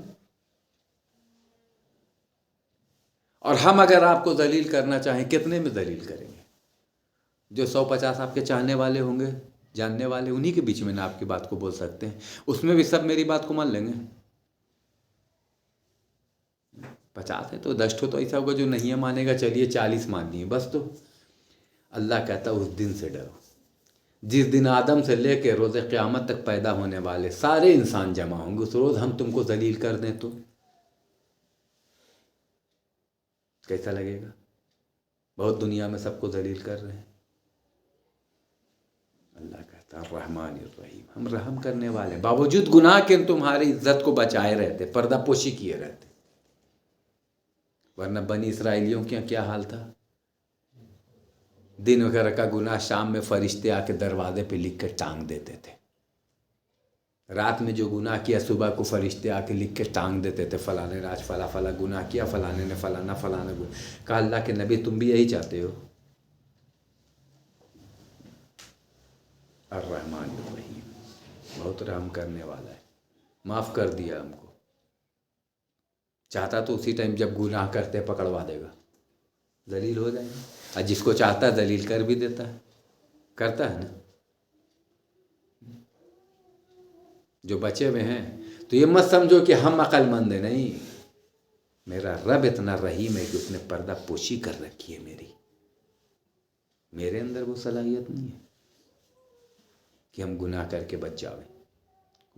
اور ہم اگر آپ کو ذلیل کرنا چاہیں کتنے میں ذلیل کریں گے؟ جو 150 آپ کے چاہنے والے ہوں گے، جاننے والے، انہی کے بیچ میں نہ آپ کی بات کو بول سکتے ہیں. اس میں بھی سب میری بات کو مان لیں گے؟ 50 ہے تو 10 تو ایسا ہوگا جو نہیں مانے گا. چلیے 40 ماننی ہے بس. تو اللہ کہتا ہے اس دن سے ڈرو جس دن آدم سے لے کے روز قیامت تک پیدا ہونے والے سارے انسان جمع ہوں گے. اس روز ہم تم کو ذلیل کر دیں تو کیسا لگے گا؟ بہت دنیا میں سب کو ذلیل کر رہے ہیں. اللہ کہتا ہے الرحمن الرحیم، ہم رحم کرنے والے ہیں. باوجود گناہ کے تمہاری عزت کو بچائے رہتے، پردہ پوشی کیے رہتے. ورنہ بنی اسرائیلیوں کے کیا حال تھا؟ دن وغیرہ کا گناہ شام میں فرشتے آ کے دروازے پہ لکھ کے ٹانگ دیتے تھے. رات میں جو گناہ کیا صبح کو فرشتے آ کے لکھ کے ٹانگ دیتے تھے. فلاں نے آج فلاں گناہ کیا، فلانے نے فلانا گناہ. کہا اللہ کے نبی تم بھی یہی چاہتے ہو؟ الرحمن الرحیم، بہت رحم کرنے والا ہے، معاف کر دیا ہم کو. چاہتا تو اسی ٹائم جب گناہ کرتے پکڑوا دے گا، ذلیل ہو جائیں گے. اور جس کو چاہتا ہے ذلیل کر بھی دیتا ہے، کرتا ہے نا. جو بچے ہوئے ہیں تو یہ مت سمجھو کہ ہم عقل مند ہیں، نہیں. میرا رب اتنا رحیم ہے کہ اس نے پردہ پوشی کر رکھی ہے میرے اندر وہ صلاحیت نہیں ہے کہ ہم گناہ کر کے بچ جاویں.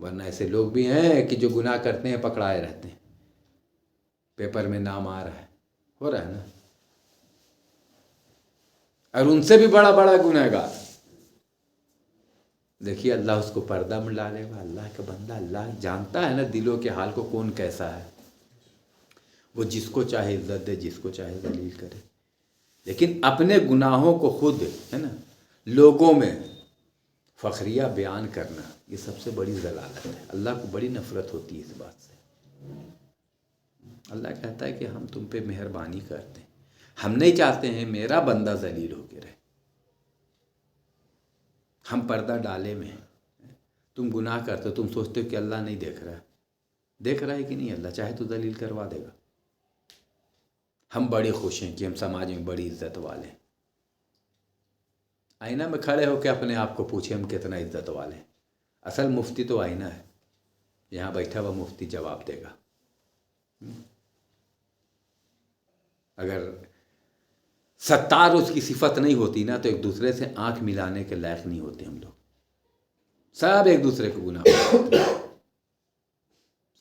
ورنہ ایسے لوگ بھی ہیں کہ جو گناہ کرتے ہیں پکڑائے رہتے ہیں، پیپر میں نام آ رہا ہے، ہو رہا ہے نا. اور ان سے بھی بڑا گنہگار. دیکھیے اللہ اس کو پردہ میں ڈالے گا. اللہ کا بندہ، اللہ جانتا ہے نا دلوں کے حال کو، کون کیسا ہے. وہ جس کو چاہے عزت دے، جس کو چاہے ذلیل کرے. لیکن اپنے گناہوں کو خود ہے نا لوگوں میں فخریہ بیان کرنا، یہ سب سے بڑی ضلالت ہے. اللہ کو بڑی نفرت ہوتی ہے اس بات سے. اللہ کہتا ہے کہ ہم تم پہ مہربانی کرتے ہیں، ہم نہیں چاہتے ہیں میرا بندہ ذلیل ہو کے رہے. ہم پردہ ڈالے میں ہیں. تم گناہ کرتے ہو، تم سوچتے ہو کہ اللہ نہیں دیکھ رہا ہے. دیکھ رہا ہے کہ نہیں؟ اللہ چاہے تو ذلیل کروا دے گا. ہم بڑے خوش ہیں کہ ہم سماج میں بڑی عزت والے ہیں. آئینہ میں کھڑے ہو کے اپنے آپ کو پوچھیں ہم کتنا عزت والے ہیں. اصل مفتی تو آئینہ ہے. یہاں بیٹھا ہوا مفتی جواب دے گا. اگر ستار اس کی صفت نہیں ہوتی نا تو ایک دوسرے سے آنکھ ملانے کے لائق نہیں ہوتے ہم لوگ. سب ایک دوسرے کو گناہ کرتے ہیں.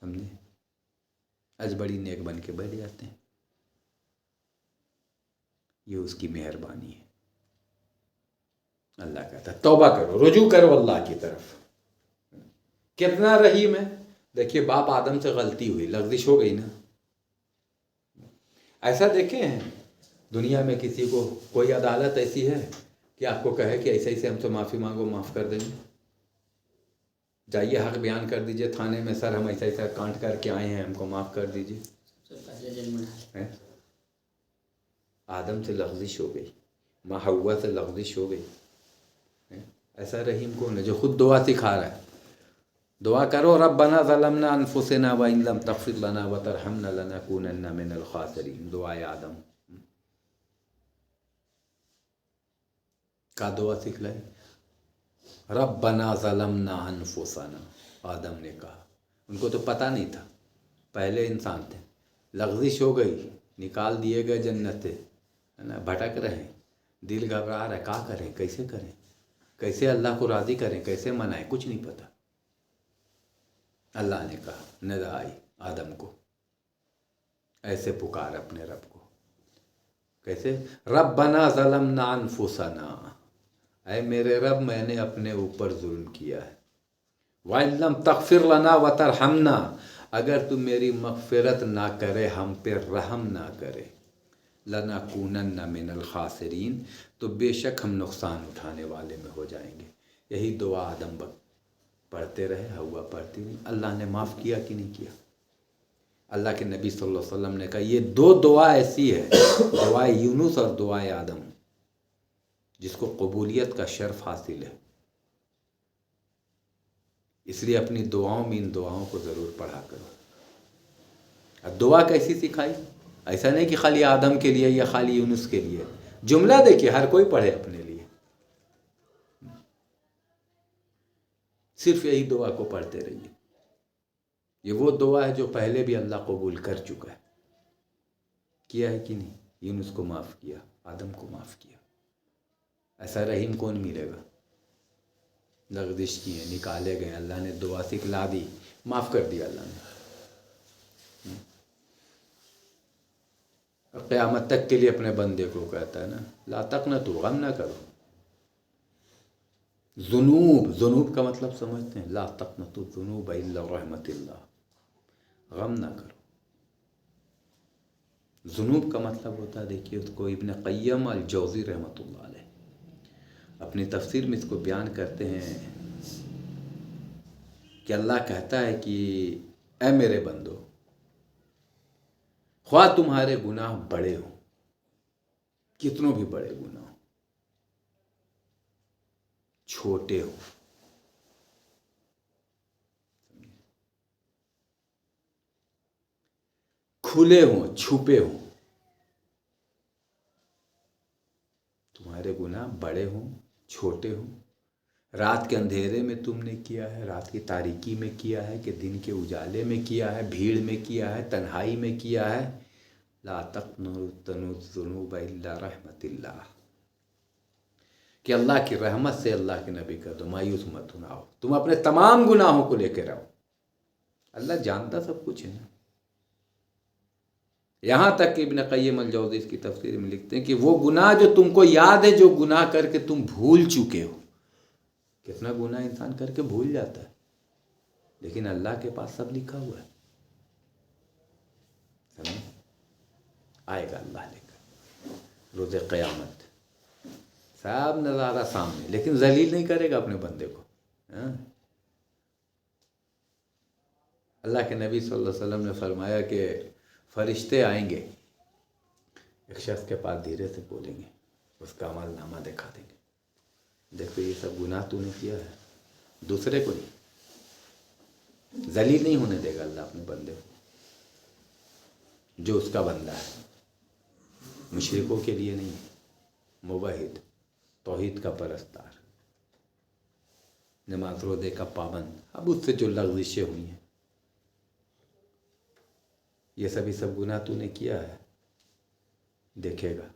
سمجھے؟ آج بڑی نیک بن کے بیٹھ جاتے ہیں. یہ اس کی مہربانی ہے. اللہ کہتا ہے توبہ کرو، رجوع کرو اللہ کی طرف. کتنا رحیم ہے. دیکھیے باپ آدم سے غلطی ہوئی، لغزش ہو گئی نا. ایسا دیکھے ہیں دنیا میں کسی کو کوئی عدالت ایسی ہے کہ آپ کو کہے کہ ایسے ایسے ہم سے معافی مانگو، معاف کر دیں گے؟ جائیے حق بیان کر دیجئے تھانے میں، سر ہم ایسا ایسا کانٹ کر کے آئے ہیں، ہم کو معاف کر دیجئے. آدم سے لغزش ہو گئی، ماں حوا سے لغزش ہو گئی. ایسا رحیم کون ہے جو خود دعا سکھا رہا ہے؟ دعا کرو ربنا ظلمنا انفسنا وان لم تغفر لنا وترحمنا لنکونن من الخاسرین. دعائے آدم کا دعا سکھلائی. ربنا ظلمنا انفسنا. آدم نے کہا، ان کو تو پتہ نہیں تھا، پہلے انسان تھے، لغزش ہو گئی، نکال دیے گئے جنت سے، ہے نا، بھٹک رہے ہیں، دل گھبرا رہا ہے، کیا کریں، کیسے کریں، کیسے اللہ کو راضی کریں، کیسے منائیں، کچھ نہیں پتہ. اللہ نے کہا، ندا آئی آدم کو، ایسے پکار اپنے رب کو. کیسے؟ ربنا ظلمنا انفسنا. اے میرے رب میں نے اپنے اوپر ظلم کیا ہے. وَإِن لَمْ تَغْفِرْ لَنَا وَتَرْحَمْنَا. اگر تو میری مغفرت نہ کرے، ہم پہ رحم نہ کرے، لَنَكُونَنَّ مِنَ الْخَاسِرِينَ، تو بے شک ہم نقصان اٹھانے والے میں ہو جائیں گے. یہی دعا آدم پڑھتے رہے، ہوا پڑھتی نہیں. اللہ نے معاف کیا کہ نہیں کیا؟ اللہ کے نبی صلی اللہ علیہ وسلم نے کہا یہ دو دعا ایسی ہے، دعائے یونس اور دعائے آدم، جس کو قبولیت کا شرف حاصل ہے. اس لیے اپنی دعاؤں میں ان دعاؤں کو ضرور پڑھا کرو. اب دعا کیسی سکھائی؟ ایسا نہیں کہ خالی آدم کے لیے یا خالی یونس کے لیے. جملہ دیکھیے، ہر کوئی پڑھے اپنے لیے. صرف یہی دعا کو پڑھتے رہیے. یہ وہ دعا ہے جو پہلے بھی اللہ قبول کر چکا ہے. کیا ہے کہ نہیں؟ یونس کو معاف کیا، آدم کو معاف کیا. ایسا رحیم کون ملے گا؟ لغزش کیے، نکالے گئے، اللہ نے دعا سکھلا دی، معاف کر دیا اللہ نے. قیامت تک کے لیے اپنے بندے کو کہتا ہے نا، لا تقنطوا، غم نہ کرو. ذنوب کا مطلب سمجھتے ہیں؟ لا تقنطوا الذنوب الا رحمت اللہ. غم نہ کرو. ذنوب کا مطلب ہوتا ہے، دیکھیے اس کو ابن قیم الجوزی رحمۃ اللہ علیہ اپنی تفسیر میں اس کو بیان کرتے ہیں کہ اللہ کہتا ہے کہ اے میرے بندو، خواہ تمہارے گناہ بڑے ہوں، کتنوں بھی بڑے گناہ ہوں، چھوٹے ہوں، کھلے ہوں، چھپے ہوں، تمہارے گناہ بڑے ہوں، چھوٹے ہوں، رات کے اندھیرے میں تم نے کیا ہے، رات کی تاریکی میں کیا ہے، کہ دن کے اجالے میں کیا ہے، بھیڑ میں کیا ہے، تنہائی میں کیا ہے، لا تقنطوا الذنوب الا رحمت اللہ. کہ اللہ کی رحمت سے، اللہ کے نبی کا تو مایوس مت ہونا ہو، تم اپنے تمام گناہوں کو لے کے رہو. اللہ جانتا سب کچھ ہے نا. یہاں تک کہ ابن قیم الجوزی اس کی تفسیر میں لکھتے ہیں کہ وہ گناہ جو تم کو یاد ہے، جو گناہ کر کے تم بھول چکے ہو. کتنا گناہ انسان کر کے بھول جاتا ہے، لیکن اللہ کے پاس سب لکھا ہوا ہے. سمجھ آئے گا اللہ لے کر روز قیامت، سب نظارہ سامنے، لیکن ذلیل نہیں کرے گا اپنے بندے کو. اللہ کے نبی صلی اللہ علیہ وسلم نے فرمایا کہ فرشتے آئیں گے، ایک شخص کے پاس دھیرے سے بولیں گے، اس کا عمل نامہ دکھا دیں گے، دیکھو یہ سب گناہ تو نے کیا ہے، دوسرے کو نہیں. ذلیل نہیں ہونے دے گا اللہ اپنے بندے کو، جو اس کا بندہ ہے. مشرکوں کے لیے نہیں، موحد، توحید کا پرستار، نماز روزے کا پابند. اب اس سے جو لغزشیں ہوئی ہیں، یہ سب گناہ تو نے کیا ہے، دیکھے گا.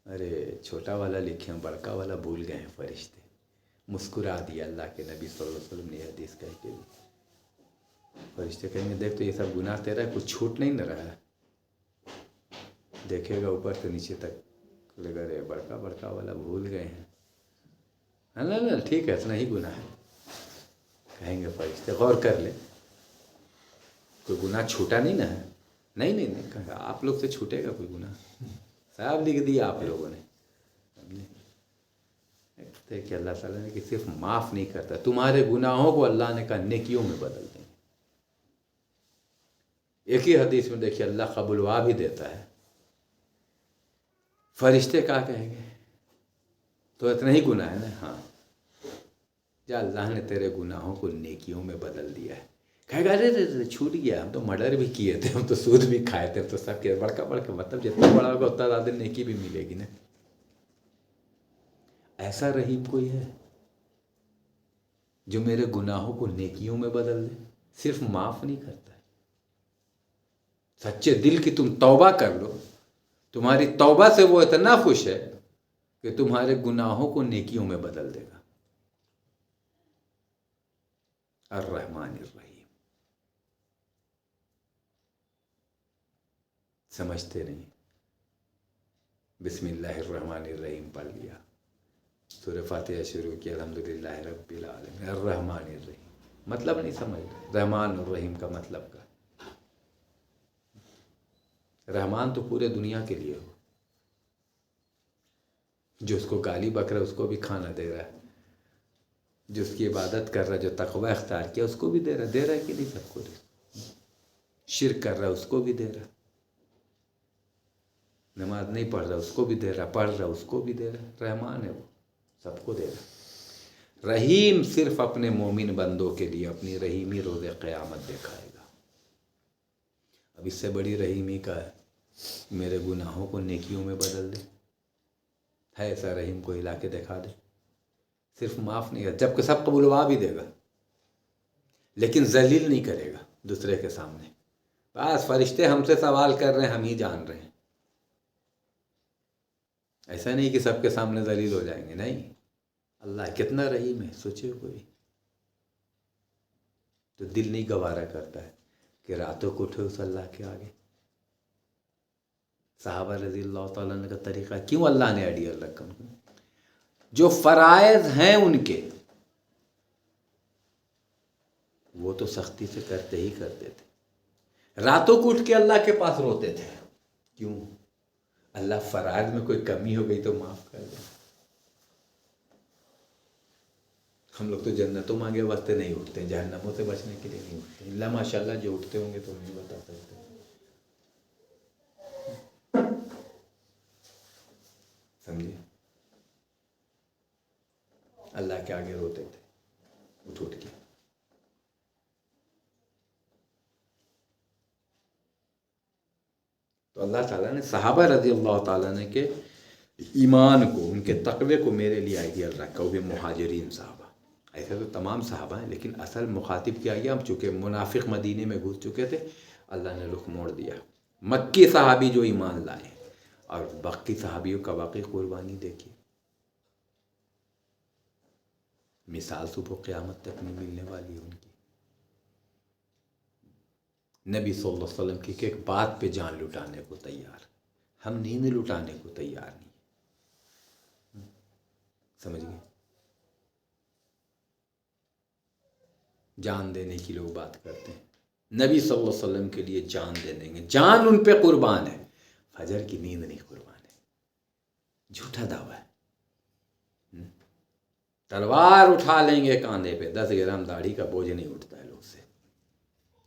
ارے چھوٹا والا لکھے ہیں، بڑکا والا بھول گئے ہیں فرشتے. مسکرا دیا اللہ کے نبی صلی اللہ علیہ وسلم نے حدیث کہہ کے. فرشتے کہیں گے دیکھ تو یہ سب گناہ تیرا ہے، کچھ چھوٹ نہیں نہ رہا ہے. دیکھے گا اوپر سے نیچے تک، لگا رہے بڑکا بڑکا والا بھول گئے ہیں. نا ٹھیک ہے، اتنا ہی گناہ ہے. کہیں گے فرشتے غور کر لیں، کوئی گناہ چھوٹا نہیں نا ہے. نہیں کہا آپ لوگ سے چھوٹے گا کوئی گناہ؟ صاحب لکھ دیا آپ لوگوں نے. کہ اللہ تعالیٰ نے کہ صرف معاف نہیں کرتا، تمہارے گناہوں کو اللہ نے کہا نیکیوں میں بدل دیں گے. ایک ہی حدیث میں دیکھیے اللہ قبولوا بھی دیتا ہے. فرشتے کیا کہیں گے؟ تو اتنا ہی گناہ ہے نا؟ ہاں. جا اللہ نے تیرے گناہوں کو نیکیوں میں بدل دیا ہے. کہے گا ارے چھوٹ گیا، ہم تو مرڈر بھی کیے تھے، ہم تو سود بھی کھائے تھے، ہم تو سب کیا. بڑکا مطلب جتنا بڑا ہوگا اتنا زیادہ نیکی بھی ملے گی نا. ایسا رحیم کوئی ہے جو میرے گناہوں کو نیکیوں میں بدل دے؟ صرف معاف نہیں کرتا ہے. سچے دل کی تم توبہ کر لو، تمہاری توبہ سے وہ اتنا خوش ہے کہ تمہارے گناہوں کو نیکیوں میں بدل دے گا. الرحمن الرحیم. سمجھتے نہیں. بسم اللہ الرحمن الرحیم پڑھ لیا، سورہ فاتحہ شروع کی الحمدللہ رب العالمین الرحمن الرحیم. مطلب نہیں سمجھ رہے رحمان الرحیم کا مطلب کا. رحمان تو پورے دنیا کے لیے ہو. جو اس کو گالی بک رہا ہے اس کو بھی کھانا دے رہا ہے، جو اس کی عبادت کر رہا ہے، جو تقوی اختیار کیا اس کو بھی دے رہا ہے کہ نہیں؟ سب کو دے رہا. شرک کر رہا ہے اس کو بھی دے رہا ہے، نماز نہیں پڑھ رہا اس کو بھی دے رہا، پڑھ رہا اس کو بھی دے رہا. رحمان ہے وہ، سب کو دے رہا. رحیم صرف اپنے مومن بندوں کے لیے اپنی رحیمی روز قیامت دکھائے گا. اب اس سے بڑی رحیمی کا ہے میرے گناہوں کو نیکیوں میں بدل دے. ہے ایسا رحیم کو ہلا کے دکھا دے. صرف معاف نہیں کرے، جبکہ سب قبولوا بھی دے گا، لیکن ذلیل نہیں کرے گا دوسرے کے سامنے. بس فرشتے ہم سے سوال کر رہے ہیں، ہم ہی جان رہے ہیں. ایسا نہیں کہ سب کے سامنے ذلیل ہو جائیں گے، نہیں. اللہ کتنا رحیم ہے، سوچے کوئی. تو دل نہیں گوارا کرتا ہے کہ راتوں کو اٹھے اس اللہ کے آگے. صحابہ رضی اللہ تعالیٰ عنہ کا طریقہ کیوں اللہ نے آئیڈیل رکھا؟ ان کو جو فرائض ہیں ان کے وہ تو سختی سے کرتے ہی کرتے تھے. راتوں کو اٹھ کے اللہ کے پاس روتے تھے. کیوں؟ اللہ فرائض میں کوئی کمی ہو گئی تو معاف کر دے. ہم لوگ تو جنتوں مانگے واسطے نہیں اٹھتے، جہنموں سے بچنے کے لیے نہیں اٹھتے. اللہ ماشاء اللہ جو اٹھتے ہوں گے تو نہیں بتا سکتے. سمجھے؟ اللہ کے آگے روتے تھے اٹھ کے. تو اللہ تعالیٰ نے صحابہ رضی اللہ تعالیٰ نے کے ایمان کو، ان کے تقوی کو میرے لیے آئیڈیل رکھا. وہ بھی مہاجرین صحابہ. ایسے تو تمام صحابہ ہیں، لیکن اصل مخاطب کیا گیا؟ ہم چونکہ منافق مدینے میں گھس چکے تھے، اللہ نے رخ موڑ دیا. مکی صحابی جو ایمان لائے، اور باقی صحابیوں کا واقعی قربانی دیکھیے. مثال صبح قیامت تک نہیں ملنے والی ہے ان کی. نبی صلی اللہ علیہ وسلم کی ایک بات پہ جان لٹانے کو تیار. ہم نیند لٹانے کو تیار نہیں. سمجھ گئے؟ جان دینے کی لوگ بات کرتے ہیں. نبی صلی اللہ علیہ وسلم کے لیے جان دے دیں گے، جان ان پہ قربان ہے. فجر کی نیند نہیں قربان ہے، جھوٹا دعویٰ ہے. تلوار اٹھا لیں گے کاندھے پہ، 10 گرام داڑھی کا بوجھ نہیں اٹھتا ہے لوگ سے.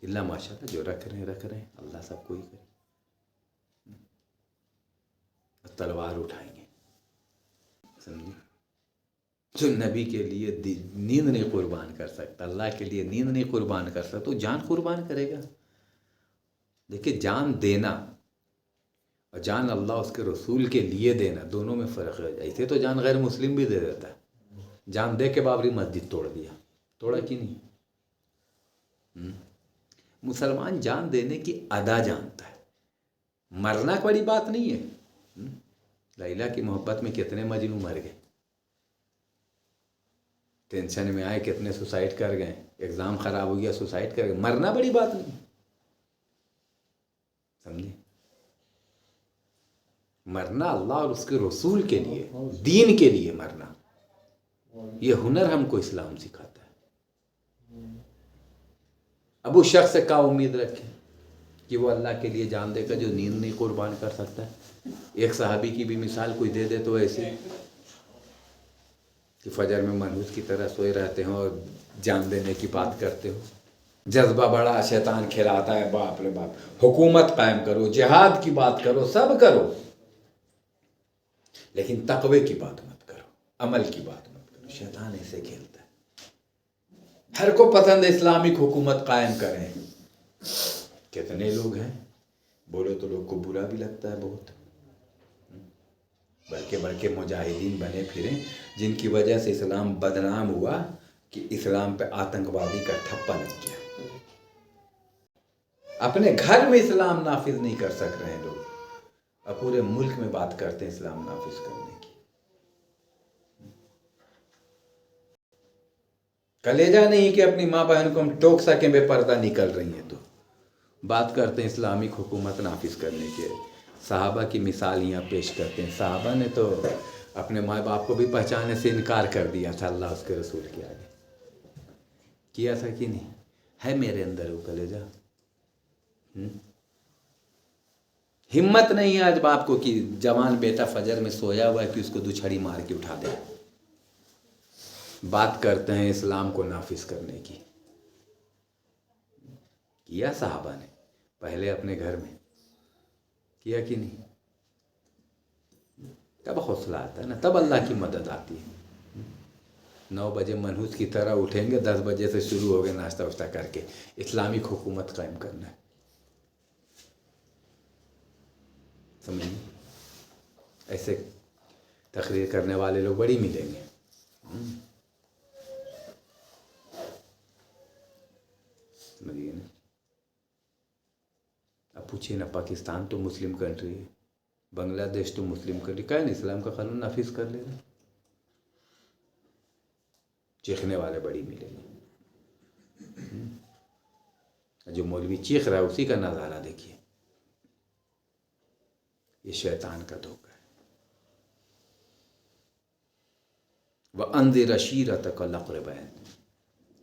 اللہ ماشاء اللہ جو رکھ رہے ہیں، اللہ سب کو ہی کرے. تلوار اٹھائیں گے. سمجھے؟ جو نبی کے لیے نیند نہیں قربان کر سکتا، اللہ کے لیے نیند نہیں قربان کر سکتا، تو جان قربان کرے گا. دیکھیے جان دینا اور جان اللہ اس کے رسول کے لیے دینا، دونوں میں فرق ہے. ایسے تو جان غیر مسلم بھی دے دیتا ہے. جان دے کے بابری مسجد توڑ دیا، توڑا کہ نہیں؟ مسلمان جان دینے کی ادا جانتا ہے. مرنا بڑی بات نہیں ہے. لیلا کی محبت میں کتنے مجنو مر گئے، ٹینشن میں آئے کتنے سوسائڈ کر گئے، ایگزام خراب ہو گیا سوسائڈ کر گئے۔ مرنا بڑی بات نہیں، سمجھے؟ مرنا اللہ اور اس کے رسول کے لیے، دین کے لیے مرنا، یہ ہنر ہم کو اسلام سکھاتا ہے۔ اب اس شخص سے کیا امید رکھیں کہ وہ اللہ کے لیے جان دے گا جو نیند نہیں قربان کر سکتا ہے؟ ایک صحابی کی بھی مثال کوئی دے دے تو ایسی کہ فجر میں منحوس کی طرح سوئے رہتے ہوں اور جان دینے کی بات کرتے ہو، جذبہ بڑا شیطان کھلاتا ہے، باپ رے باپ، حکومت قائم کرو، جہاد کی بات کرو، سب کرو، لیکن تقوی کی بات مت کرو، عمل کی بات مت کرو۔ شیطان ایسے کھیلتا ہے۔ ہر کو پسند ہے اسلامک حکومت قائم کریں، کتنے لوگ ہیں، بولے تو لوگ کو برا بھی لگتا ہے بہت، بلکہ مجاہدین بنے پھریں جن کی وجہ سے اسلام بدنام ہوا کہ اسلام پہ آتنکوادی کا ٹھپا لگ گیا۔ اپنے گھر میں اسلام نافذ نہیں کر سک رہے ہیں لوگ، اب پورے ملک میں بات کرتے ہیں اسلام نافذ کرنے کی۔ کلیجہ نہیں کہ اپنی ماں بہن کو ہم ٹوک سکیں بے پردہ نکل رہی ہیں، تو بات کرتے ہیں اسلامک حکومت نافذ کرنے کے۔ صحابہ کی مثال یہاں پیش کرتے ہیں۔ صحابہ نے تو اپنے ماں باپ کو بھی پہچانے سے انکار کر دیا تھا اللہ اس کے رسول کے آگے، کیا تھا کہ نہیں؟ ہے میرے اندر وہ کلیجہ، ہمت نہیں ہے آج باپ کو کہ جوان بیٹا فجر میں سویا ہوا ہے کہ اس کو دو چھڑی مار کے اٹھا دے۔ بات کرتے ہیں اسلام کو نافذ کرنے کی، کیا صحابہ نے پہلے اپنے گھر میں، کیا کہ نہیں؟ تب حوصلہ آتا ہے نا، تب اللہ کی مدد آتی ہے۔ 9 بجے منحوس کی طرح اٹھیں گے، 10 بجے سے شروع ہو گئے ناشتہ واشتہ کر کے اسلامک حکومت قائم کرنا ہے، سمجھیں؟ ایسے تقریر کرنے والے لوگ بڑی ملیں گے۔ سمجھیے نا؟ اب پوچھیے نا، پاکستان تو مسلم کنٹری ہے، بنگلہ دیش تو مسلم کنٹری، کہیں نہیں اسلام کا قانون نافذ کر لے گا؟ چیخنے والے بڑی ملیں گے۔ جو مولوی چیخ رہا ہے اسی کا نظارہ دیکھیے، یہ شیطان کا دھوکہ ہے۔ وَأَنذِرْ عَشِيرَتَكَ الْأَقْرَبِينَ،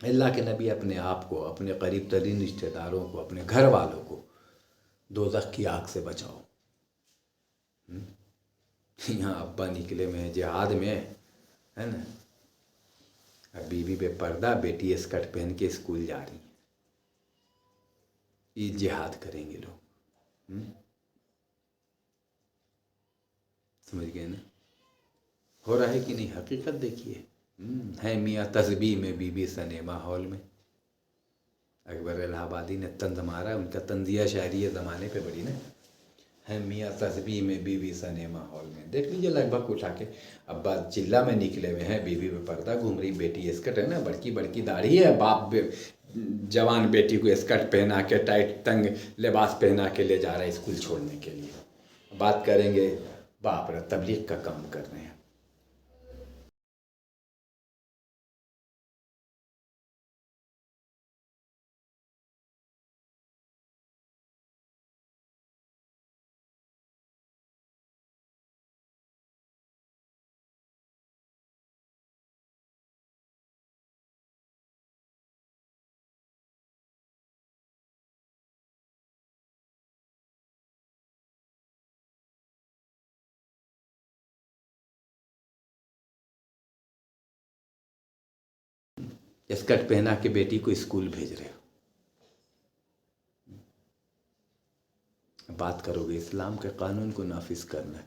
اللہ کے نبی اپنے آپ کو، اپنے قریب ترین رشتہ داروں کو، اپنے گھر والوں کو دوزخ کی آگ سے بچاؤ۔ یہاں ابا نکلے میں جہاد میں ہے نا، اب بیوی بے پردہ، بیٹی اسکرٹ پہن کے اسکول جا رہی ہیں، یہ جہاد کریں گے لوگ، سمجھ گئے نا؟ ہو رہا ہے کہ نہیں؟ حقیقت دیکھیے، ہے میاں تسبیح میں بی بی سنیما ہال میں، اکبر الہ آبادی نے طنز مارا، ان کا طنزیہ شاعری زمانے پہ بڑی نا، ہے میاں تسبیح میں بی بی سنیما ہال میں، دیکھ لیجیے لگ بھگ اٹھا کے، ابا چلہ میں نکلے ہوئے ہیں، بیوی پہ پردہ گھوم رہی، بیٹی اسکرٹ ہے نا، بڑکی بڑکی داڑھی ہے، باپ جوان بیٹی کو اسکرٹ پہنا کے ٹائٹ تنگ لباس پہنا کے لے جا رہا ہے اسکول چھوڑنے کے لیے، بات کریں گے باپ رے تبلیغ کا کام کر رہے ہیں۔ اسکرٹ پہنا کے بیٹی کو اسکول بھیج رہے ہو، بات کرو گے اسلام کے قانون کو نافذ کرنا ہے،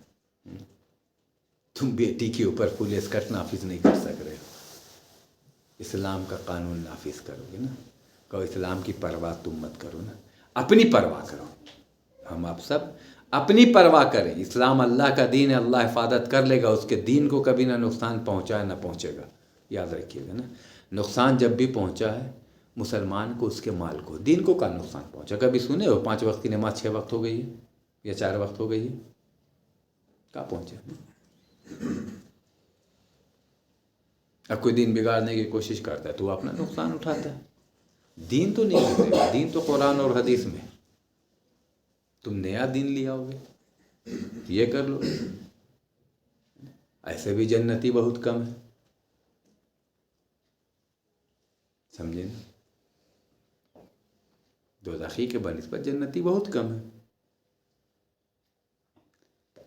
تم بیٹی کے اوپر فل اسکرٹ نافذ نہیں کر سک رہے ہو، اسلام کا قانون نافذ کرو گے نا، کہو اسلام کی پرواہ تم مت کرو نا، اپنی پرواہ کرو، ہم آپ سب اپنی پرواہ کریں، اسلام اللہ کا دین ہے، اللہ حفاظت کر لے گا، اس کے دین کو کبھی نہ نقصان پہنچا نہ پہنچے گا، یاد رکھیے گا نا، نقصان جب بھی پہنچا ہے مسلمان کو، اس کے مال کو، دین کو کا نقصان پہنچا، کبھی سنے ہو 5 وقت کی نماز 6 وقت ہو گئی ہے یا 4 وقت ہو گئی ہے؟ کہاں پہنچے؟ اب کوئی دین بگاڑنے کی کوشش کرتا ہے تو وہ اپنا نقصان اٹھاتا ہے. دین تو نہیں ملے گا، دین تو قرآن اور حدیث میں. تم نیا دین لے آؤ گے، یہ کر لو. ایسے بھی جنتی بہت کم ہے، سمجھے نا؟ دوزخی کے بنسبت جنتی بہت کم ہے.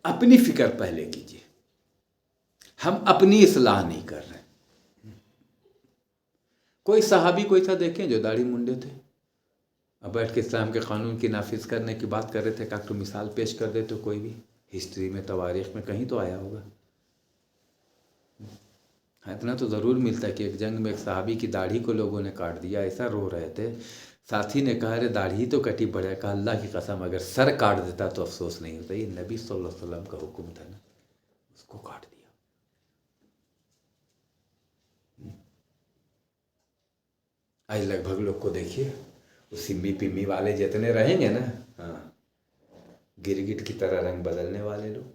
اپنی فکر پہلے کیجیے. ہم اپنی اصلاح نہیں کر رہے. کوئی صحابی کوئی تھا دیکھیں جو داڑھی منڈے تھے، اب بیٹھ کے اسلام کے قانون کی نافذ کرنے کی بات کر رہے تھے. کہ مثال پیش کر دے تو کوئی بھی ہسٹری میں، تواریخ میں کہیں تو آیا ہوگا. اتنا تو ضرور ملتا ہے کہ ایک جنگ میں ایک صحابی کی داڑھی کو لوگوں نے کاٹ دیا، ایسا رو رہے تھے. ساتھی نے کہا ارے داڑھی تو کٹی پڑے. کہا اللہ کی قسم اگر سر کاٹ دیتا تو افسوس نہیں ہوتا. یہ نبی صلی اللہ علیہ وسلم کا حکم تھا نا، اس کو کاٹ دیا. آج لگ بھگ لوگ کو دیکھیے، وہ سمی پمی والے جتنے رہیں گے نا، ہاں، گرگٹ کی طرح رنگ بدلنے والے لوگ.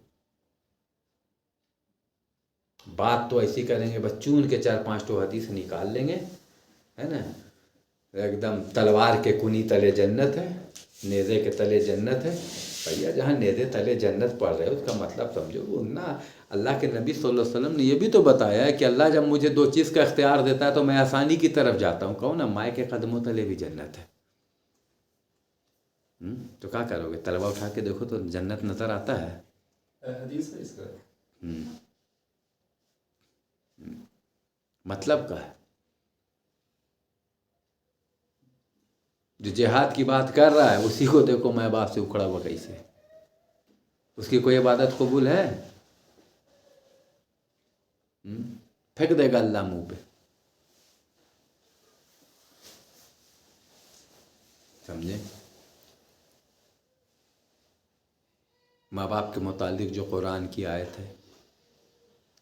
بات تو ایسی کریں گے، بس چون کے 4-5 ٹو حدیث نکال لیں گے، ہے نا. ایک دم تلوار کے کنی تلے جنت ہے، نیزے کے تلے جنت ہے. بھیا جہاں نیزے تلے جنت پڑھ رہے ہو اس کا مطلب سمجھو. وہ نا اللہ کے نبی صلی اللہ علیہ وسلم نے یہ بھی تو بتایا ہے کہ اللہ جب مجھے 2 چیز کا اختیار دیتا ہے تو میں آسانی کی طرف جاتا ہوں. کہو نا مائیں کے قدموں تلے بھی جنت ہے. تو کیا کرو گے؟ طلبہ اٹھا کے دیکھو تو جنت نظر آتا ہے. حدیث ہے اس کا. مطلب کا ہے جو جہاد کی بات کر رہا ہے اسی کو دیکھو ماں باپ سے اکھڑا ہوا کیسے. اس کی کوئی عبادت قبول ہے؟ پھینک دے گا اللہ منہ پہ. سمجھے؟ ماں باپ کے متعلق جو قرآن کی آیت ہے،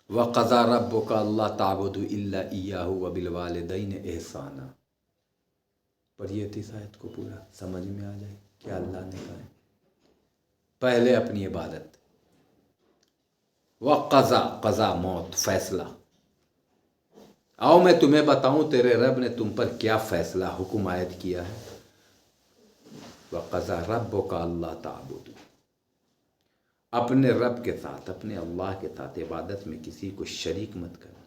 وَقَضَىٰ رَبُّكَ أَلَّا تَعْبُدُوا إِلَّا إِيَّاهُ وَبِالْوَالِدَيْنِ إِحْسَانًا. پڑھیے تھی آیت کو پورا، سمجھ میں آ جائے کیا اللہ نے کہا ہے. پہلے اپنی عبادت. وَقَضَىٰ، قضا موت، فیصلہ. آؤ میں تمہیں بتاؤں تیرے رب نے تم پر کیا فیصلہ حکم عائد کیا ہے. وَقَضَىٰ رَبُّكَ أَلَّا تَعْبُدُوا، اپنے رب کے ساتھ، اپنے اللہ کے ساتھ عبادت میں کسی کو شریک مت کرنا.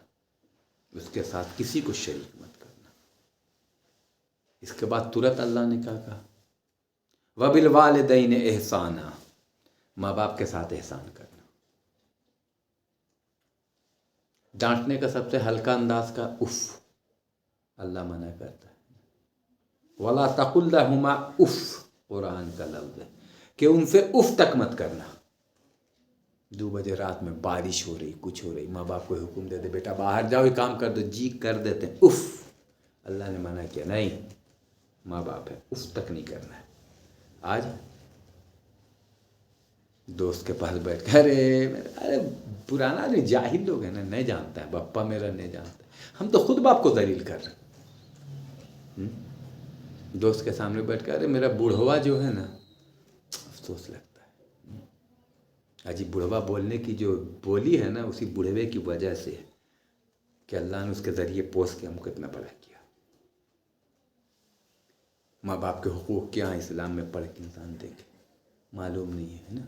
اس کے ساتھ کسی کو شریک مت کرنا. اس کے بعد ترت اللہ نے کیا کہا؟ وَبِالْوَالِدَيْنِ إِحْسَانًا، ماں باپ کے ساتھ احسان کرنا. ڈانٹنے کا سب سے ہلکا انداز کا اف، اللہ منع کرتا ہے. وَلَا تَقُل لَهُمَا اف، قرآن کا لفظ ہے کہ ان سے اف تک مت کرنا. 2 بجے رات میں بارش ہو رہی، کچھ ہو رہی، ماں باپ کو حکم دے دے بیٹا باہر جاؤ یہ کام کر دو، جی کر دیتے ہیں اف. اللہ نے منع کیا نہیں، ماں باپ ہے اف تک نہیں کرنا ہے. آج دوست کے پاس بیٹھ کے ارے پرانا نہیں، جاہل لوگ ہیں نا، نہیں جانتا ہے بپا میرا نہیں جانتا ہے. ہم تو خود باپ کو ذلیل کر رہے ہیں. دوست کے سامنے بیٹھ کے ارے میرا بوڑھوا جو ہے نا، افسوس لگتا ہے. اجی بوڑھوا بولنے کی جو بولی ہے نا، اسی بوڑھوے کی وجہ سے کہ اللہ نے اس کے ذریعے پوس کے ہم کو اتنا بڑا کیا. ماں باپ کے حقوق کیا ہیں اسلام میں پڑھ کے انسان دیکھے، معلوم نہیں ہے نا.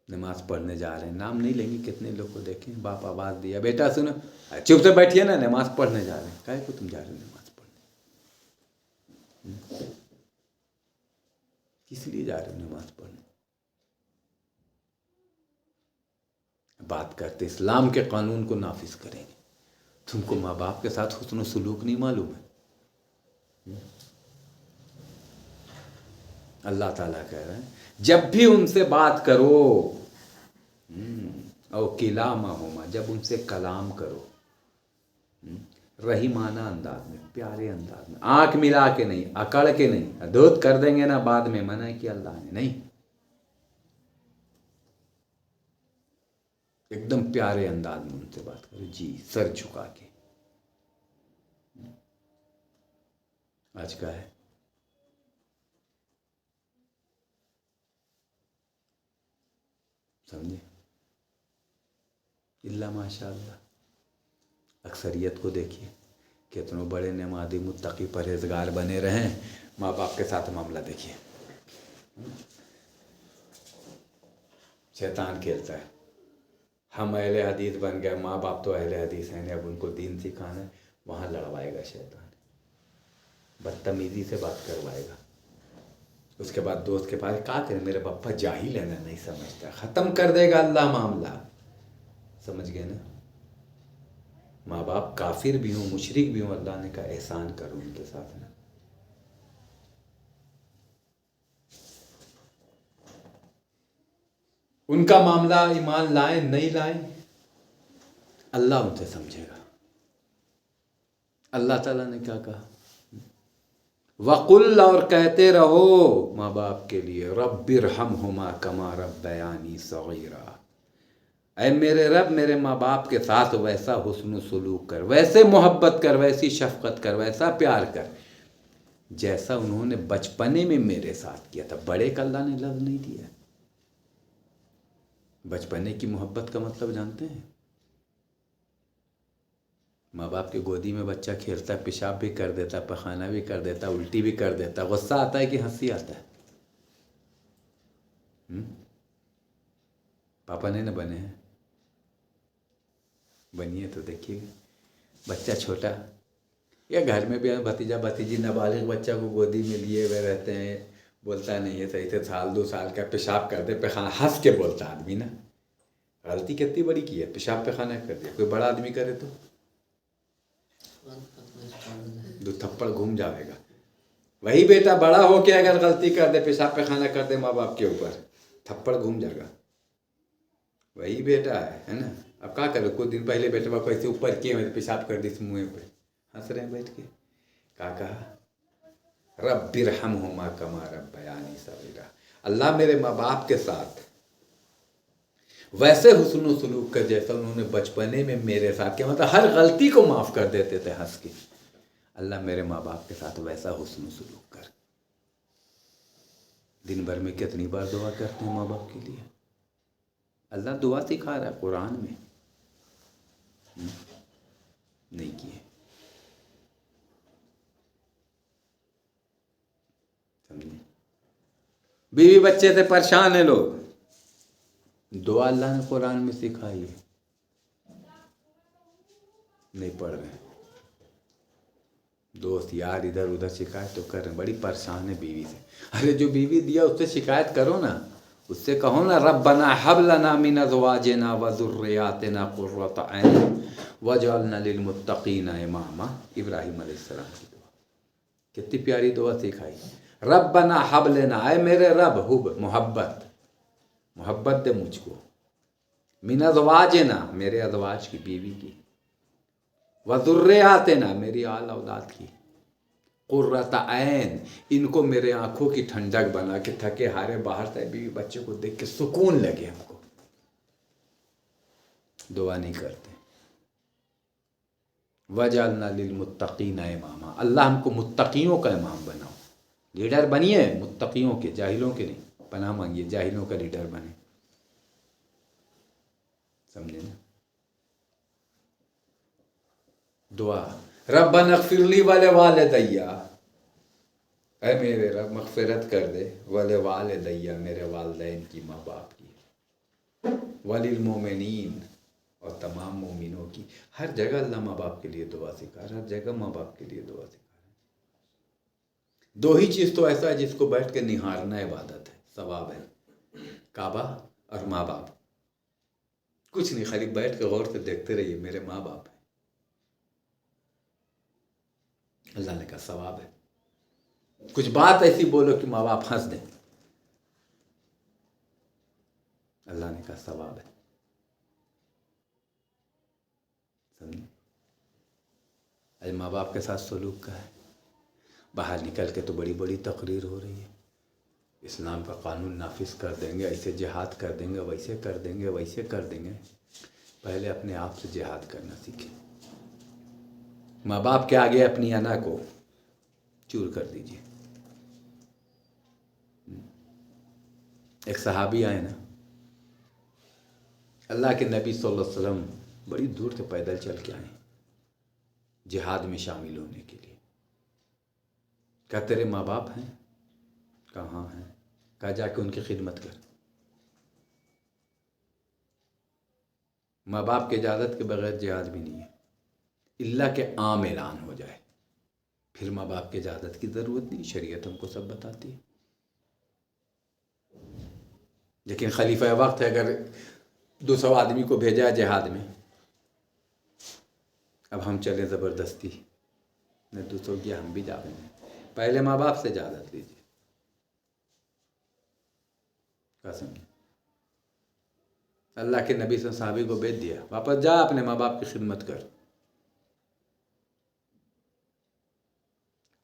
نماز پڑھنے جا رہے ہیں، نام نہیں لیں گے، کتنے لوگ کو دیکھیں باپ آواز دیا بیٹا سنو، چپ سے بیٹھیے نا، نماز پڑھنے جا رہے ہیں. کاہے کو تم جا رہے ہو نماز پڑھنے؟ کس لیے جا رہے ہو نماز پڑھنے؟ بات کرتے اسلام کے قانون کو نافذ کریں گے. تم کو ماں باپ کے ساتھ حسن و سلوک نہیں معلوم ہے. اللہ تعالیٰ کہہ رہے ہیں جب بھی ان سے بات کرو، او کلاہما، جب ان سے کلام کرو، رحیمانہ انداز میں، پیارے انداز میں، آنکھ ملا کے نہیں، اکڑ کے نہیں. دودھ کر دیں گے نا بعد میں، منع کیا اللہ نے نہیں. ایک دم پیارے انداز میں ان سے بات کرو، جی سر جھکا کے. آج کا ہے. سمجھے؟ اللہ ماشاء اللہ اکثریت کو دیکھیے کتنوں بڑے نمازی متقی پرہیزگار بنے رہیں، ماں باپ کے ساتھ معاملہ دیکھیے، شیطان کھیلتا ہے۔ ہم اہل حدیث بن گئے، ماں باپ تو اہل حدیث ہیں، اب ان کو دین سکھانا ہے، وہاں لڑوائے گا شیطان، بدتمیزی سے بات کروائے گا۔ اس کے بعد دوست کے پاس کہا کہ میرے پپا جاہل ہے نا، نہیں سمجھتا، ختم کر دے گا اللہ معاملہ، سمجھ گئے نا؟ ماں باپ کافر بھی ہوں، مشرک بھی ہوں، اللہ نے کہا احسان کرو ان کے ساتھ نا۔ ان کا معاملہ ایمان لائیں نہیں لائیں اللہ ان سے سمجھے گا۔ اللہ تعالیٰ نے کیا کہا؟ وَقُلْ، اور کہتے رہو ماں باپ کے لیے، رب ارحمہما کما ربیانی صغیرا، اے میرے رب میرے ماں باپ کے ساتھ ویسا حسن و سلوک کر، ویسے محبت کر، ویسی شفقت کر، ویسا پیار کر جیسا انہوں نے بچپنے میں میرے ساتھ کیا تھا۔ بڑے کا اللہ نے لفظ نہیں دیا۔ بچپنے کی محبت کا مطلب جانتے ہیں؟ ماں باپ کی گودی میں بچہ کھیلتا ہے، پیشاب بھی کر دیتا، پخانہ بھی کر دیتا، الٹی بھی کر دیتا، غصہ آتا ہے کہ ہنسی آتا ہے؟ پاپا نے نہ بنے ہیں، بنیے تو دیکھیے گا۔ بچہ چھوٹا یا گھر میں بھی بھتیجا بھتیجی نابالغ بچہ کو گودی میں لیے ہوئے رہتے ہیں، بولتا نہیں ہے صحیح سے، سال 2 سال کا پیشاب کر دے، پیخانہ، ہنس کے بولتا آدمی نا، غلطی کتنی بڑی کی ہے، پیشاب پیخانہ کر دیا، کوئی بڑا آدمی کرے تو 2 تھپڑ گھوم جاوے گا۔ وہی بیٹا بڑا ہو کے اگر غلطی کر دے، پیشاب پیخانہ کر دے ماں باپ کے اوپر، تھپڑ گھوم جائے گا۔ وہی بیٹا ہے نا؟ اب کیا کرو، کچھ دن پہلے بیٹا باپ ایسے اوپر کیے ہوئے پیشاب کر دی منہ پہ، ہنس رہے ہیں بیٹھ کے۔ کہا رب ارحمہما کما ربیانی صغیرا، اللہ میرے ماں باپ کے ساتھ ویسے حسن و سلوک کر جیسا انہوں نے بچپنے میں میرے ساتھ کیا، مطلب ہر غلطی کو معاف کر دیتے تھے ہنس کے۔ اللہ میرے ماں باپ کے ساتھ ویسا حسن و سلوک کر۔ دن بھر میں کتنی بار دعا کرتے ہیں ماں باپ کے لیے؟ اللہ دعا سکھا رہا ہے قرآن میں، نہیں کیے، سمجھے؟ بیوی بچے سے پریشان ہیں لوگ، دعا اللہ نے قرآن میں سکھائی ہے، نہیں پڑھ رہے ہیں۔ دوست یار ادھر ادھر شکایت تو کر رہے ہیں، بڑی پریشان ہے بیوی سے۔ ارے جو بیوی دیا اس سے شکایت کرو نا، اس سے کہو نا ربنا ہب لنا من ازواجنا وذریاتنا قرۃ اعین واجعلنا للمتقین اماما، ابراہیم علیہ السلام کی دعا، کتنی پیاری دعا سکھائی۔ ربنا ہب لنا، اے میرے رب، حب محبت دے مجھ کو، من ازواجنا، میرے ازواج کی، بیوی کی، وذریاتنا، میری آل اولاد کی، قرۃ عین، ان کو میرے آنکھوں کی ٹھنڈک بنا کے، تھکے ہارے باہر سے بیوی بچے کو دیکھ کے سکون لگے ہم کو۔ دعا نہیں کرتے۔ وجعلنا للمتقین اماما، اللہ ہم کو متقیوں کا امام بناؤ، لیڈر بنیے متقیوں کے، جاہلوں کے نہیں، پناہ مانگیے جاہلوں کا لیڈر بنے، سمجھے نا؟ دعا ربنا اغفر لی ولوالدی، اے میرے رب مغفرت کر دے، ولوالدی، میرے والدین کی، ماں باپ کی، وللمؤمنین، اور تمام مومنوں کی۔ ہر جگہ اللہ ماں باپ کے لیے دعا سکھا رہا ہے، ہر جگہ ماں باپ کے لیے دعا سکھا رہا ہے۔ 2 ہی چیز تو ایسا ہے جس کو بیٹھ کے نہارنا عبادت ہے، ثواب ہے، کعبہ اور ماں باپ، کچھ نہیں، خالی بیٹھ کے غور سے دیکھتے رہیے میرے ماں باپ ہیں، اللہ نے کہا ثواب ہے۔ کچھ بات ایسی بولو کہ ماں باپ ہنس دیں، اللہ نے کہا ثواب ہے، سمجھے؟ آج ماں باپ کے ساتھ سلوک کا ہے، باہر نکل کے تو بڑی بڑی تقریر ہو رہی ہے، اسلام کا قانون نافذ کر دیں گے، ایسے جہاد کر دیں گے، ویسے کر دیں گے، ویسے کر دیں گے۔ پہلے اپنے آپ سے جہاد کرنا سیکھیں، ماں باپ کے آگے اپنی انا کو چور کر دیجیے۔ ایک صحابی آئے نا، اللہ کے نبی صلی اللہ علیہ وسلم بڑی دور سے پیدل چل کے آئے جہاد میں شامل ہونے کے لیے. کہا تیرے ماں باپ ہیں؟ کہاں ہیں؟ کہا جا کے ان کی خدمت کر. ماں باپ کی اجازت کے بغیر جہاد بھی نہیں ہے، اللہ کے عام اعلان ہو جائے پھر ماں باپ کی اجازت کی ضرورت نہیں. شریعت ہم کو سب بتاتی ہے. لیکن خلیفہ وقت ہے، اگر 200 آدمی کو بھیجا ہے جہاد میں، اب ہم چلیں زبردستی نہ 200 کیا ہم بھی جا رہے ہیں. پہلے ماں باپ سے اجازت لیجیے. قسم اللہ کے نبی سے صحابی کو بھیج دیا، واپس جا اپنے ماں باپ کی خدمت کر.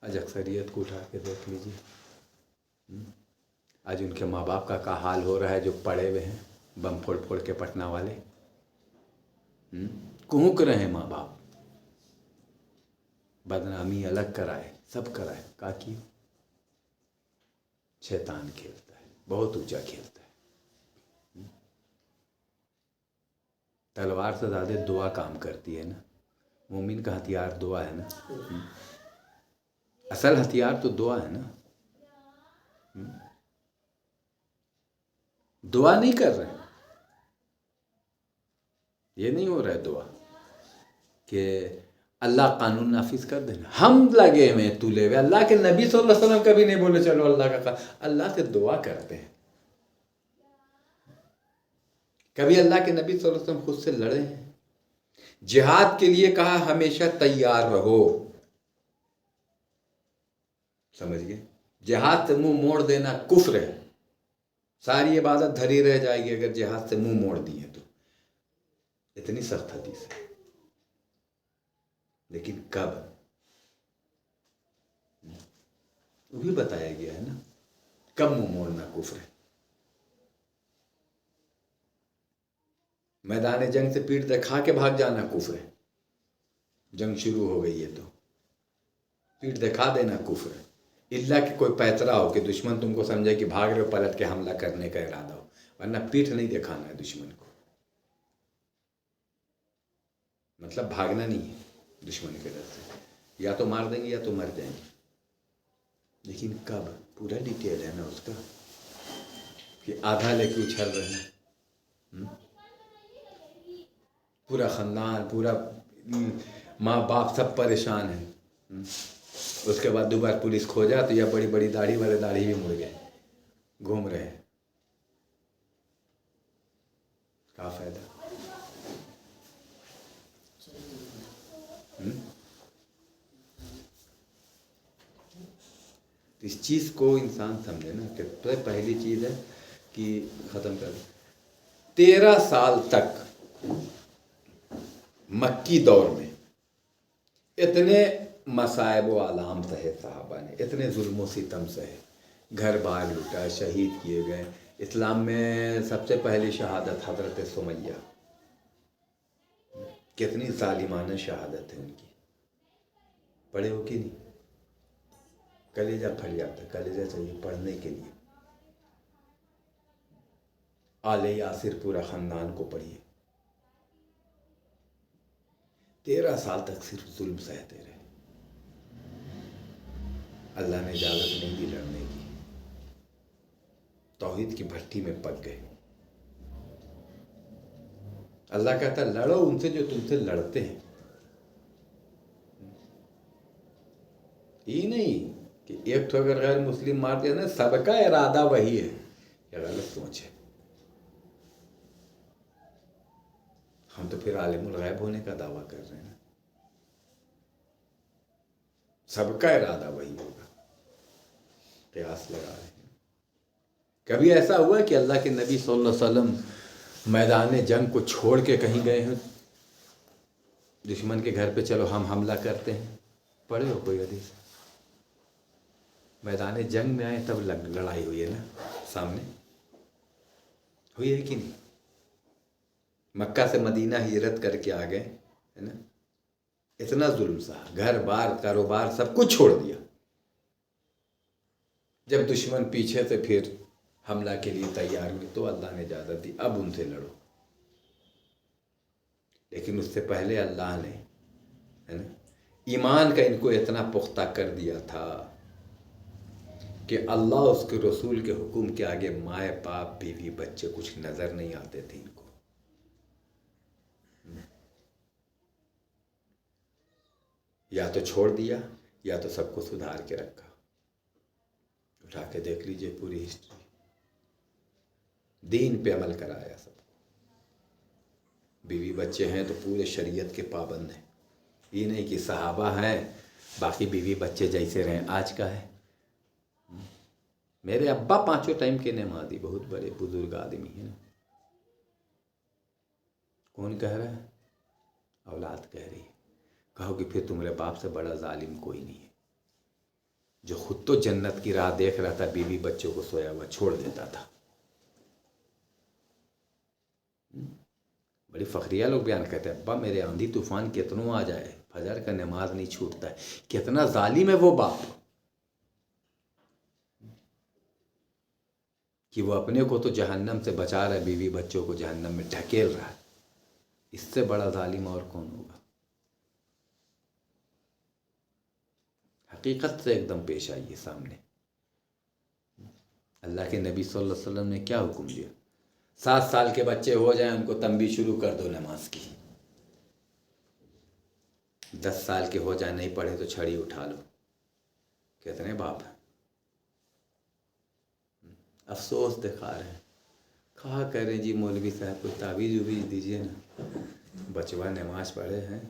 آج اکثریت کو اٹھا کے دیکھ لیجیے، آج ان کے ماں باپ کا کیا حال ہو رہا ہے جو پڑے ہوئے ہیں بم پھوڑ پھوڑ کے پٹنہ والے. کونک رہے ہیں ماں باپ، بدنامی الگ کرائے، سب کرائے. کا کی شیطان کھیلتا ہے، بہت اونچا کھیلتا ہے. تلوار سے زیادہ دعا کام کرتی ہے نا. مومن کا ہتھیار دعا ہے نا. اصل ہتھیار تو دعا ہے نا. دعا نہیں کر رہے، یہ نہیں ہو رہا ہے دعا کہ اللہ قانون نافذ کر دینا. ہم لگے ہوئے تلے ہوئے. اللہ کے نبی صلی اللہ علیہ وسلم کبھی نہیں بولے چلو اللہ کا قانون. اللہ سے دعا کرتے ہیں. کبھی اللہ کے نبی صلی اللہ علیہ وسلم خود سے لڑے ہیں؟ جہاد کے لیے کہا ہمیشہ تیار رہو. سمجھ گئے؟ جہاد سے منہ موڑ دینا کفر ہے. ساری عبادت دھری رہ جائے گی اگر جہاد سے منہ موڑ دیے تو. اتنی سخت حدیث ہے. لیکن کب؟ وہ بھی بتایا گیا ہے نا کب منہ موڑنا کفر ہے. میدان جنگ سے پیٹ دکھا کے بھاگ جانا کفر ہے. جنگ شروع ہو گئی ہے تو پیٹ دکھا دینا کفر ہے. اللہ کہ کوئی پیترا ہو کہ دشمن تم کو سمجھے کہ بھاگ رہے ہو، پلٹ کے حملہ کرنے کا ارادہ ہو، ورنہ پیٹھ نہیں دکھانا ہے دشمن کو. مطلب بھاگنا نہیں ہے دشمن کے ڈر سے. یا تو مار دیں گے یا تو مر جائیں گے. لیکن کب؟ پورا ڈیٹیل ہے نا اس کا کہ آدھا لے کے اچھل رہے ہیں. پورا خاندان، پورا ماں باپ سب پریشان ہیں. اس کے بعد دوبارہ پولیس کھوجا تو یا بڑی بڑی داڑھی والے داڑھی بھی مڑ گئے گھوم رہے ہیں. کیا فائدہ؟ اس چیز کو انسان سمجھے نا کہ پہلی چیز ہے کہ ختم کر 13 سال تک مکی دور میں اتنے مصائب و آلام سہے صحابہ نے، اتنے ظلم و ستم سہے، گھر بار لوٹا، شہید کیے گئے. اسلام میں سب سے پہلی شہادت حضرت سمیہ، کتنی ظالمانہ شہادت ہے ان کی. پڑھے ہو کہ نہیں؟ کلیجہ پھٹ جاتا ہے. کلیجہ چاہیے پڑھنے کے لیے. آل یاسر پورا خاندان کو پڑھیے. 13 سال تک صرف ظلم سہتے رہے. اللہ نے اجازت نہیں دی لڑنے کی. توحید کی بھٹی میں پک گئے. اللہ کہتا لڑو ان سے جو تم سے لڑتے ہیں. یہ نہیں کہ ایک تو اگر غیر مسلم مار دیا نا سب کا ارادہ وہی ہے. یہ غلط سوچ ہے. ہم تو پھر عالم الغیب ہونے کا دعویٰ کر رہے ہیں. سب کا ارادہ وہی ہوگا. قیاس لگا رہے ہیں. کبھی ایسا ہوا کہ اللہ کے نبی صلی اللہ علیہ وسلم میدان جنگ کو چھوڑ کے کہیں گئے ہیں دشمن کے گھر پہ چلو ہم حملہ کرتے ہیں؟ پڑھے ہو کوئی حدیث؟ میدان جنگ میں آئے تب لڑائی ہوئی ہے نا سامنے. ہوئی ہے کہ نہیں؟ مکہ سے مدینہ ہجرت کر کے آ گئے ہے نا. اتنا ظلم سہا، گھر بار کاروبار سب کچھ چھوڑ دیا. جب دشمن پیچھے سے پھر حملہ کے لیے تیار ہوئے تو اللہ نے اجازت دی اب ان سے لڑو. لیکن اس سے پہلے اللہ نے ہے نا ایمان کا ان کو اتنا پختہ کر دیا تھا کہ اللہ اس کے رسول کے حکم کے آگے مائیں باپ بیوی بچے کچھ نظر نہیں آتے تھے ان کو. یا تو چھوڑ دیا یا تو سب کو سدھار کے رکھا. اٹھا کے دیکھ لیجئے پوری ہسٹری. دین پہ عمل کرایا سب کو. بیوی بچے ہیں تو پورے شریعت کے پابند ہیں. یہ نہیں کہ صحابہ ہیں باقی بیوی بچے جیسے رہیں. آج کا ہے میرے ابا 5 ٹائم کے نمازی بہت بڑے بزرگ آدمی ہیں. کون کہہ رہا ہے؟ اولاد کہہ رہی ہے. کہو کہ پھر تمہارے باپ سے بڑا ظالم کوئی نہیں ہے جو خود تو جنت کی راہ دیکھ رہا تھا بیوی بچوں کو سویا ہوا چھوڑ دیتا تھا. بڑی فخریہ لوگ بیان کرتے ہیں ابا میرے آندھی طوفان کتنوں آ جائے فجر کا نماز نہیں چھوٹتا ہے. کتنا ظالم ہے وہ باپ کہ وہ اپنے کو تو جہنم سے بچا رہا ہے بیوی بچوں کو جہنم میں ڈھکیل رہا ہے. اس سے بڑا ظالم اور کون ہوگا؟ حقیقت سے ایک دم پیش آئیے سامنے. اللہ کے نبی صلی اللہ علیہ وسلم نے کیا حکم دیا؟ 7 سال کے بچے ہو جائیں ان کو تنبیہ شروع کر دو نماز کی. 10 سال کے ہو جائیں نہیں پڑھے تو چھڑی اٹھا لو. کتنے باپ ہیں افسوس دکھا رہے ہیں. کہا کریں جی مولوی صاحب کو تعویذ وبیز دیجیے نا. بچوا نماز پڑھے ہیں.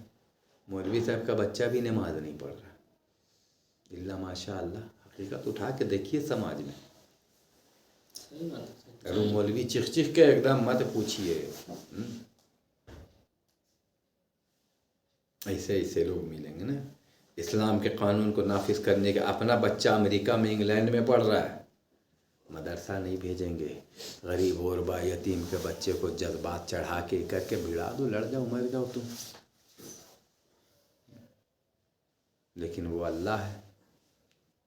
مولوی صاحب کا بچہ بھی نماز نہیں پڑھ رہا اللہ ماشاء اللہ. حقیقت اٹھا کے دیکھیے سماج میں. ارے مولوی چکھ چکھ کے ایک دم مت پوچھیے. ایسے ایسے لوگ ملیں گے نا اسلام کے قانون کو نافذ کرنے کے. اپنا بچہ امریکہ میں انگلینڈ میں پڑھ رہا ہے مدرسہ نہیں بھیجیں گے. غریب غربا یتیم کے بچے کو جذبات چڑھا کے کر کے بھڑا دو. لڑ جاؤ مر جاؤ تم. لیکن وہ اللہ ہے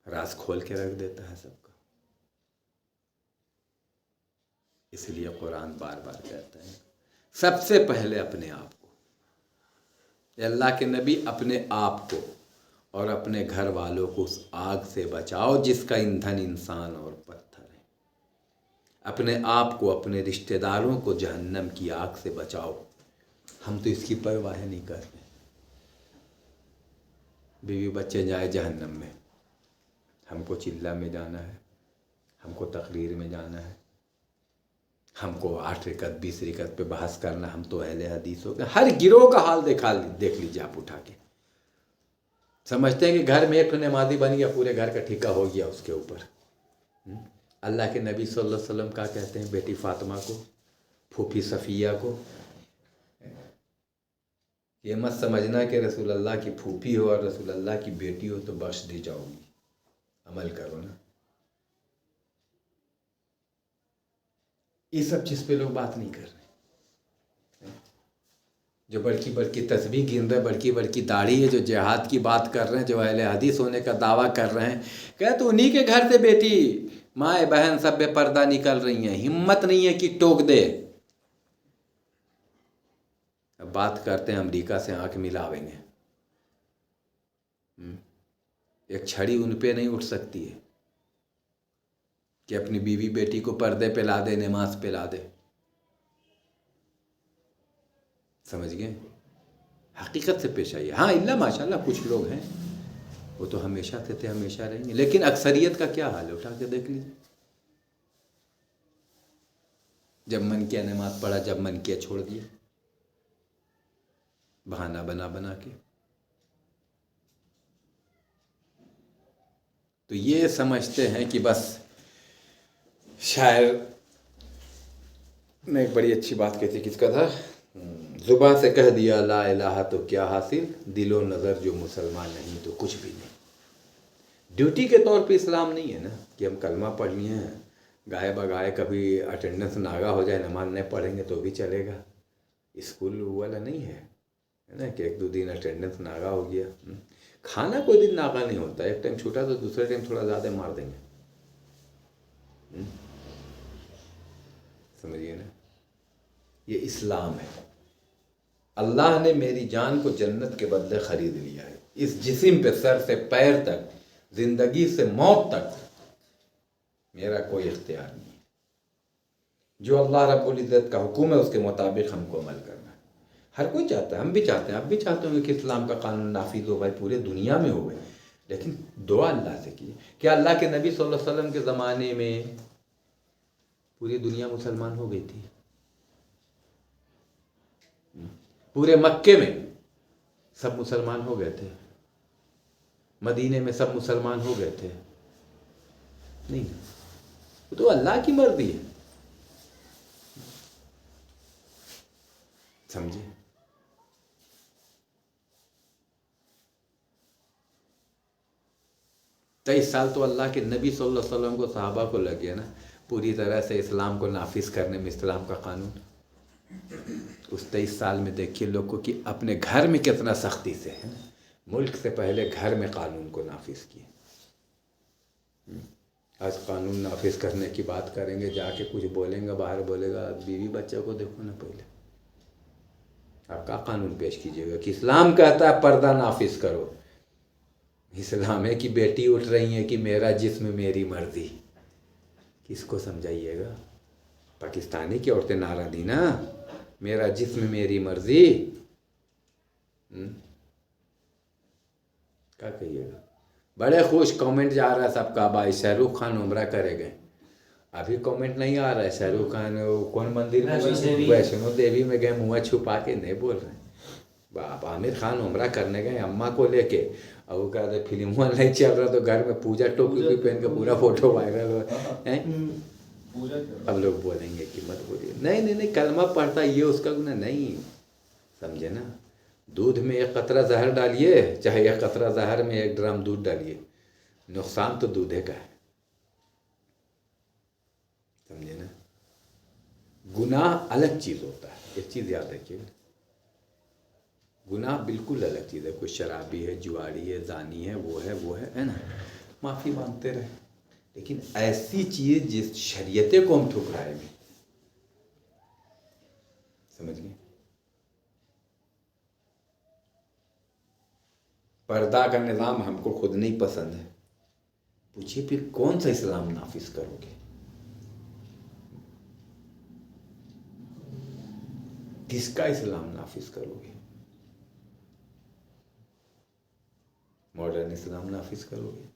راز کھول کے رکھ دیتا ہے سب کا. اس لیے قرآن بار بار کہتا ہے سب سے پہلے اپنے آپ کو. اللہ کے نبی اپنے آپ کو اور اپنے گھر والوں کو اس آگ سے بچاؤ جس کا ایندھن انسان اور پتھر ہے. اپنے آپ کو اپنے رشتہ داروں کو جہنم کی آگ سے بچاؤ. ہم تو اس کی پرواہ نہیں کر رہے. بیوی بچے جائے جہنم میں ہم کو چلہ میں جانا ہے ہم کو تقریر میں جانا ہے ہم کو 8 رکعت 20 رکعت پہ بحث کرنا. ہم تو اہل حدیث ہو گئے. ہر گروہ کا حال دیکھ لیجیے آپ اٹھا کے. سمجھتے ہیں کہ گھر میں ایک نمازی بن گیا پورے گھر کا ٹھیکہ ہو گیا اس کے اوپر. اللہ کے نبی صلی اللہ علیہ وسلم کیا کہتے ہیں بیٹی فاطمہ کو پھوپھی صفیہ کو یہ مت سمجھنا کہ رسول اللہ کی پھوپھی ہو اور رسول اللہ کی بیٹی ہو تو بخش دی جاؤ گی. عمل کرو نا. یہ سب چیز پہ لوگ بات نہیں کر رہے. جو بڑکی بڑکی تسبیح گن رہے بڑکی بڑکی داڑھی ہے جو جہاد کی بات کر رہے ہیں جو اہل حدیث ہونے کا دعویٰ کر رہے ہیں کہ تو انہی کے گھر سے بیٹی مائیں بہن سب بے پردہ نکل رہی ہیں. ہمت نہیں ہے کہ ٹوک دے. اب بات کرتے ہیں امریکہ سے آنکھ ملاویں گے. ایک چھڑی ان پہ نہیں اٹھ سکتی ہے کہ اپنی بیوی بیٹی کو پردے پہ لا دے نماز پہ لا دے. سمجھ گئے؟ حقیقت سے پیش آئیے. ہاں اللہ ماشاء اللہ کچھ لوگ ہیں وہ تو ہمیشہ تھے ہمیشہ رہیں گے. لیکن اکثریت کا کیا حال ہے اٹھا کے دیکھ لیجیے. جب من کیا نماز پڑھا جب من کیا چھوڑ دیا بہانہ بنا کے. تو یہ سمجھتے ہیں کہ بس شاعر نے ایک بڑی اچھی بات کہتی کس کا تھا زباں سے کہہ دیا لا الہ تو کیا حاصل دل و نظر جو مسلمان نہیں تو کچھ بھی نہیں. ڈیوٹی کے طور پہ اسلام نہیں ہے نا کہ ہم کلمہ پڑھ لیے ہیں گائے بگائے کبھی اٹینڈنس ناغا ہو جائے نماز نہیں پڑھیں گے تو بھی چلے گا. اسکول والا نہیں ہے نا کہ 1-2 دن اٹینڈنس ناغا ہو گیا. کھانا کوئی دن ناغا نہیں ہوتا. ایک ٹائم چھوٹا تو دوسرے ٹائم تھوڑا زیادہ مار دیں گے. سمجھیے نا یہ اسلام ہے. اللہ نے میری جان کو جنت کے بدلے خرید لیا ہے. اس جسم پہ سر سے پیر تک، زندگی سے موت تک میرا کوئی اختیار نہیں ہے. جو اللہ رب العزت کا حکم ہے اس کے مطابق ہم کو عمل کرنا ہے. ہر کوئی چاہتا ہے، ہم بھی چاہتے ہیں، آپ بھی چاہتے ہوں گے کہ اسلام کا قانون نافذ ہو بھائی پورے دنیا میں ہو گئے. لیکن دعا اللہ سے کیے. کیا اللہ کے نبی صلی اللہ علیہ وسلم کے زمانے میں پوری دنیا مسلمان ہو گئی تھی؟ پورے مکے میں سب مسلمان ہو گئے تھے؟ مدینے میں سب مسلمان ہو گئے تھے؟ نہیں. وہ تو اللہ کی مرضی ہے. سمجھے؟ 23 سال تو اللہ کے نبی صلی اللہ علیہ وسلم کو، صحابہ کو لگ گیا نا پوری طرح سے اسلام کو نافذ کرنے میں، اسلام کا قانون. اس 23 سال میں دیکھیے لوگ کو کہ اپنے گھر میں کتنا سختی سے ہے. ملک سے پہلے گھر میں قانون کو نافذ کیے. آج قانون نافذ کرنے کی بات کریں گے، جا کے کچھ بولیں گا، باہر بولے گا بیوی بچہ کو دیکھو نا پہلے. آپ کا قانون پیش کیجئے گا کہ اسلام کہتا ہے پردہ نافذ کرو. اسلام ہے کہ بیٹی اٹھ رہی ہیں کہ میرا جسم میری مرضی. کس کو سمجھائیے گا؟ پاکستانی کی عورتیں نعرہ دی نا، میرا جسم میری مرضی. کیا کہیے گا؟ بڑے خوش کامنٹ جا رہا ہے سب کا، بھائی شاہ رخ خان عمرہ کرے گئے. ابھی کامنٹ نہیں آ رہا ہے شاہ رخ خان کون مندر میں؟ ویشنو دیوی میں گئے، منہ چھپا کے نہیں بول رہے ہیں. باپ عامر خان عمرہ کرنے گئے اماں کو لے کے، اور وہ کہتے ہیں فلم نہیں چل رہا تو گھر میں پوجا ٹوپی پہن کے پورا فوٹو وائرل ہو. اب لوگ بولیں گے کہ مت بولیے. نہیں کلمہ پڑھتا یہ اس کا گناہ نہیں. سمجھے نا؟ دودھ میں ایک قطرہ زہر ڈالیے، چاہے ایک قطرہ زہر میں 1 ڈرم دودھ ڈالیے، نقصان تو دودھے کا ہے. سمجھے نا؟ گناہ الگ چیز ہوتا ہے، ایک چیز یاد رکھیے. گناہ بالکل الگ چیز ہے. کوئی شرابی ہے، جواری ہے، زانی ہے، وہ ہے نا، معافی مانگتے رہے. لیکن ایسی چیز جس شریعت کو ہم ٹھکرائے گے، سمجھ گئے؟ پردہ کا نظام ہم کو خود نہیں پسند ہے. پوچھیے پھر کون سا اسلام نافذ کرو گے؟ کس کا اسلام نافذ کرو گے؟ ماڈرن اسلام نافذ کرو گے؟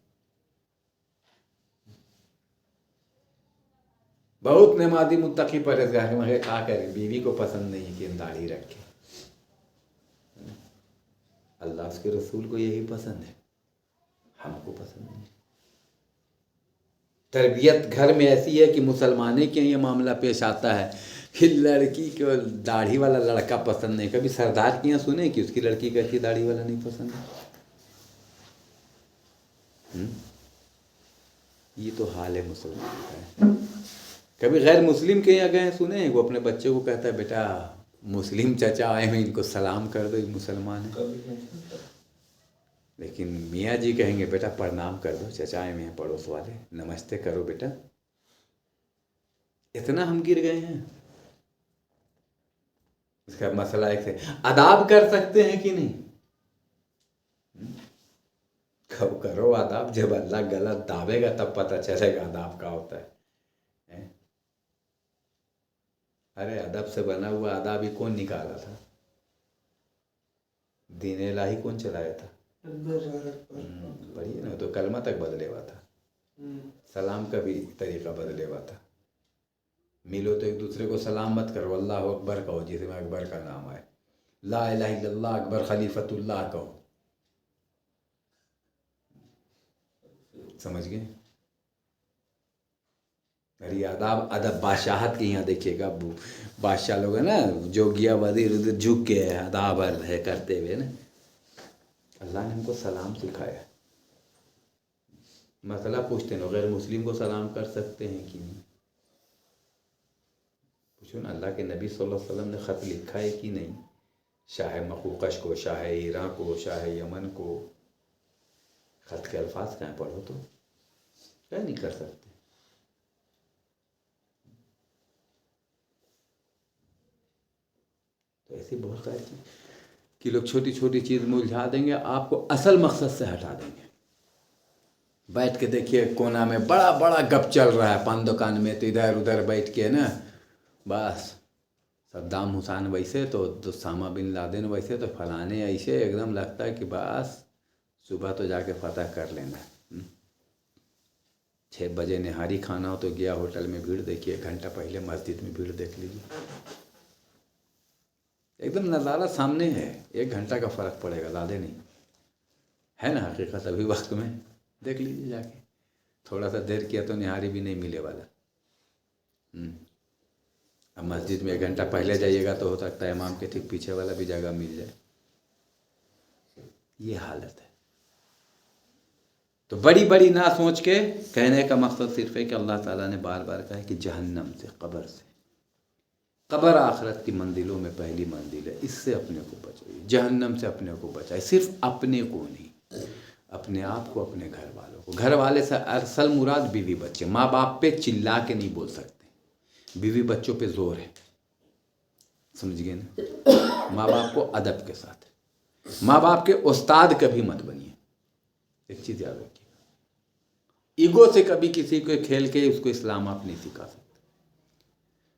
بہت نمازی متقی پرہیزگار مگر کیا کریں، بیوی کو پسند نہیں کہ داڑھی رکھے. اللہ اس کے رسول کو یہی پسند ہے، ہم کو پسند نہیں. تربیت گھر میں ایسی ہے کہ مسلمانے کے یہ معاملہ پیش آتا ہے کہ لڑکی کو داڑھی والا لڑکا پسند نہیں. کبھی سردار کے یہاں سنیں کہ اس کی لڑکی کہتی داڑھی والا نہیں پسند ہے؟ یہ تو حال ہے مسلمان کا ہے. کبھی غیر مسلم کے یہاں گئے سنے وہ اپنے بچے کو کہتا ہے بیٹا مسلم چچا آئے ہیں ان کو سلام کر دو، یہ مسلمان ہیں. لیکن میاں جی کہیں گے بیٹا پرنام کر دو، چچا آئے ہیں پڑوس والے، نمستے کرو بیٹا. اتنا ہم گر گئے ہیں. اس کا مسئلہ ایک ہے، آداب کر سکتے ہیں کہ نہیں؟ کب کرو آداب؟ جب اللہ غلط داوے گا تب پتہ چلے گا آداب کا ہوتا ہے. ارے ادب سے بنا ہوا آداب ہی کون نکالا تھا؟ دین الہی کون چلایا تھا؟ پڑھیے نا، تو کلمہ تک بدلے ہوا تھا، سلام کا بھی طریقہ بدلے ہوا تھا. ملو تو ایک دوسرے کو سلام مت کرو، اللہ اکبر کہو جس میں اکبر کا نام آئے، لا الہ الا اللہ اکبر خلیفۃ اللہ کہو. سمجھ گئے؟ ارے آداب ادب بادشاہت کے یہاں دیکھیے گا، بادشاہ لوگ ہیں نا، جوگیا وزیر ادھر جھک کے آداب ہے کرتے ہوئے نا. اللہ نے ہم کو سلام سکھایا. مسئلہ پوچھتے ہیں غیر مسلم کو سلام کر سکتے ہیں کہ نہیں؟ پوچھو نا. اللہ کے نبی صلی اللہ علیہ وسلم نے خط لکھا ہے کہ نہیں؟ شاہ مقوقش کو، شاہ ایران کو، شاہ یمن کو. خط کے الفاظ کہیں پڑھو تو کیا نہیں کر سکتے. تو ایسی بہت ساری چیز کہ لوگ چھوٹی چھوٹی چیز میں الجھا دیں گے، آپ کو اصل مقصد سے ہٹا دیں گے۔ بیٹھ کے دیکھیے کونا میں بڑا بڑا گپ چل رہا ہے پان دکان میں، تو ادھر ادھر بیٹھ کے نا بس صدام حسین ویسے تو اسامہ بن لادن ویسے تو فلانے ایسے، ایک دم لگتا ہے کہ بس صبح تو جا کے فتح کر لینا۔ 6 بجے نہاری کھانا ہو تو گیا ہوٹل میں بھیڑ دیکھیے، 1 گھنٹہ پہلے مسجد میں بھیڑ دیکھ لیجیے، ایک دم نظارہ سامنے ہے، 1 گھنٹہ کا فرق پڑے گا، زیادہ نہیں ہے نا حقیقت۔ ابھی وقت میں دیکھ لیجیے جا کے، تھوڑا سا دیر کیا تو نہاری بھی نہیں ملے والا۔ اب مسجد میں 1 گھنٹہ پہلے جائیے گا تو ہو سکتا ہے امام کے ٹھیک پیچھے والا بھی جگہ مل جائے، یہ حالت ہے۔ تو بڑی بڑی نہ سوچ کے، کہنے کا مقصد صرف ہے کہ اللہ تعالیٰ نے بار بار کہا ہے کہ جہنم سے، قبر سے، قبر آخرت کی منزلوں میں پہلی منزل ہے، اس سے اپنے کو بچائیے، جہنم سے اپنے کو بچائیے، صرف اپنے کو نہیں، اپنے آپ کو، اپنے گھر والوں کو۔ گھر والے سے اصل مراد بیوی بچے، ماں باپ پہ چلا کے نہیں بول سکتے، بیوی بچوں پہ زور ہے، سمجھ گئے نا؟ ماں باپ کو ادب کے ساتھ، ماں باپ کے استاد کبھی مت بنیے، ایک چیز یاد رکھیے، ایگو سے کبھی کسی کو کھیل کے اس کو اسلام آپ نہیں سکھا سکتے۔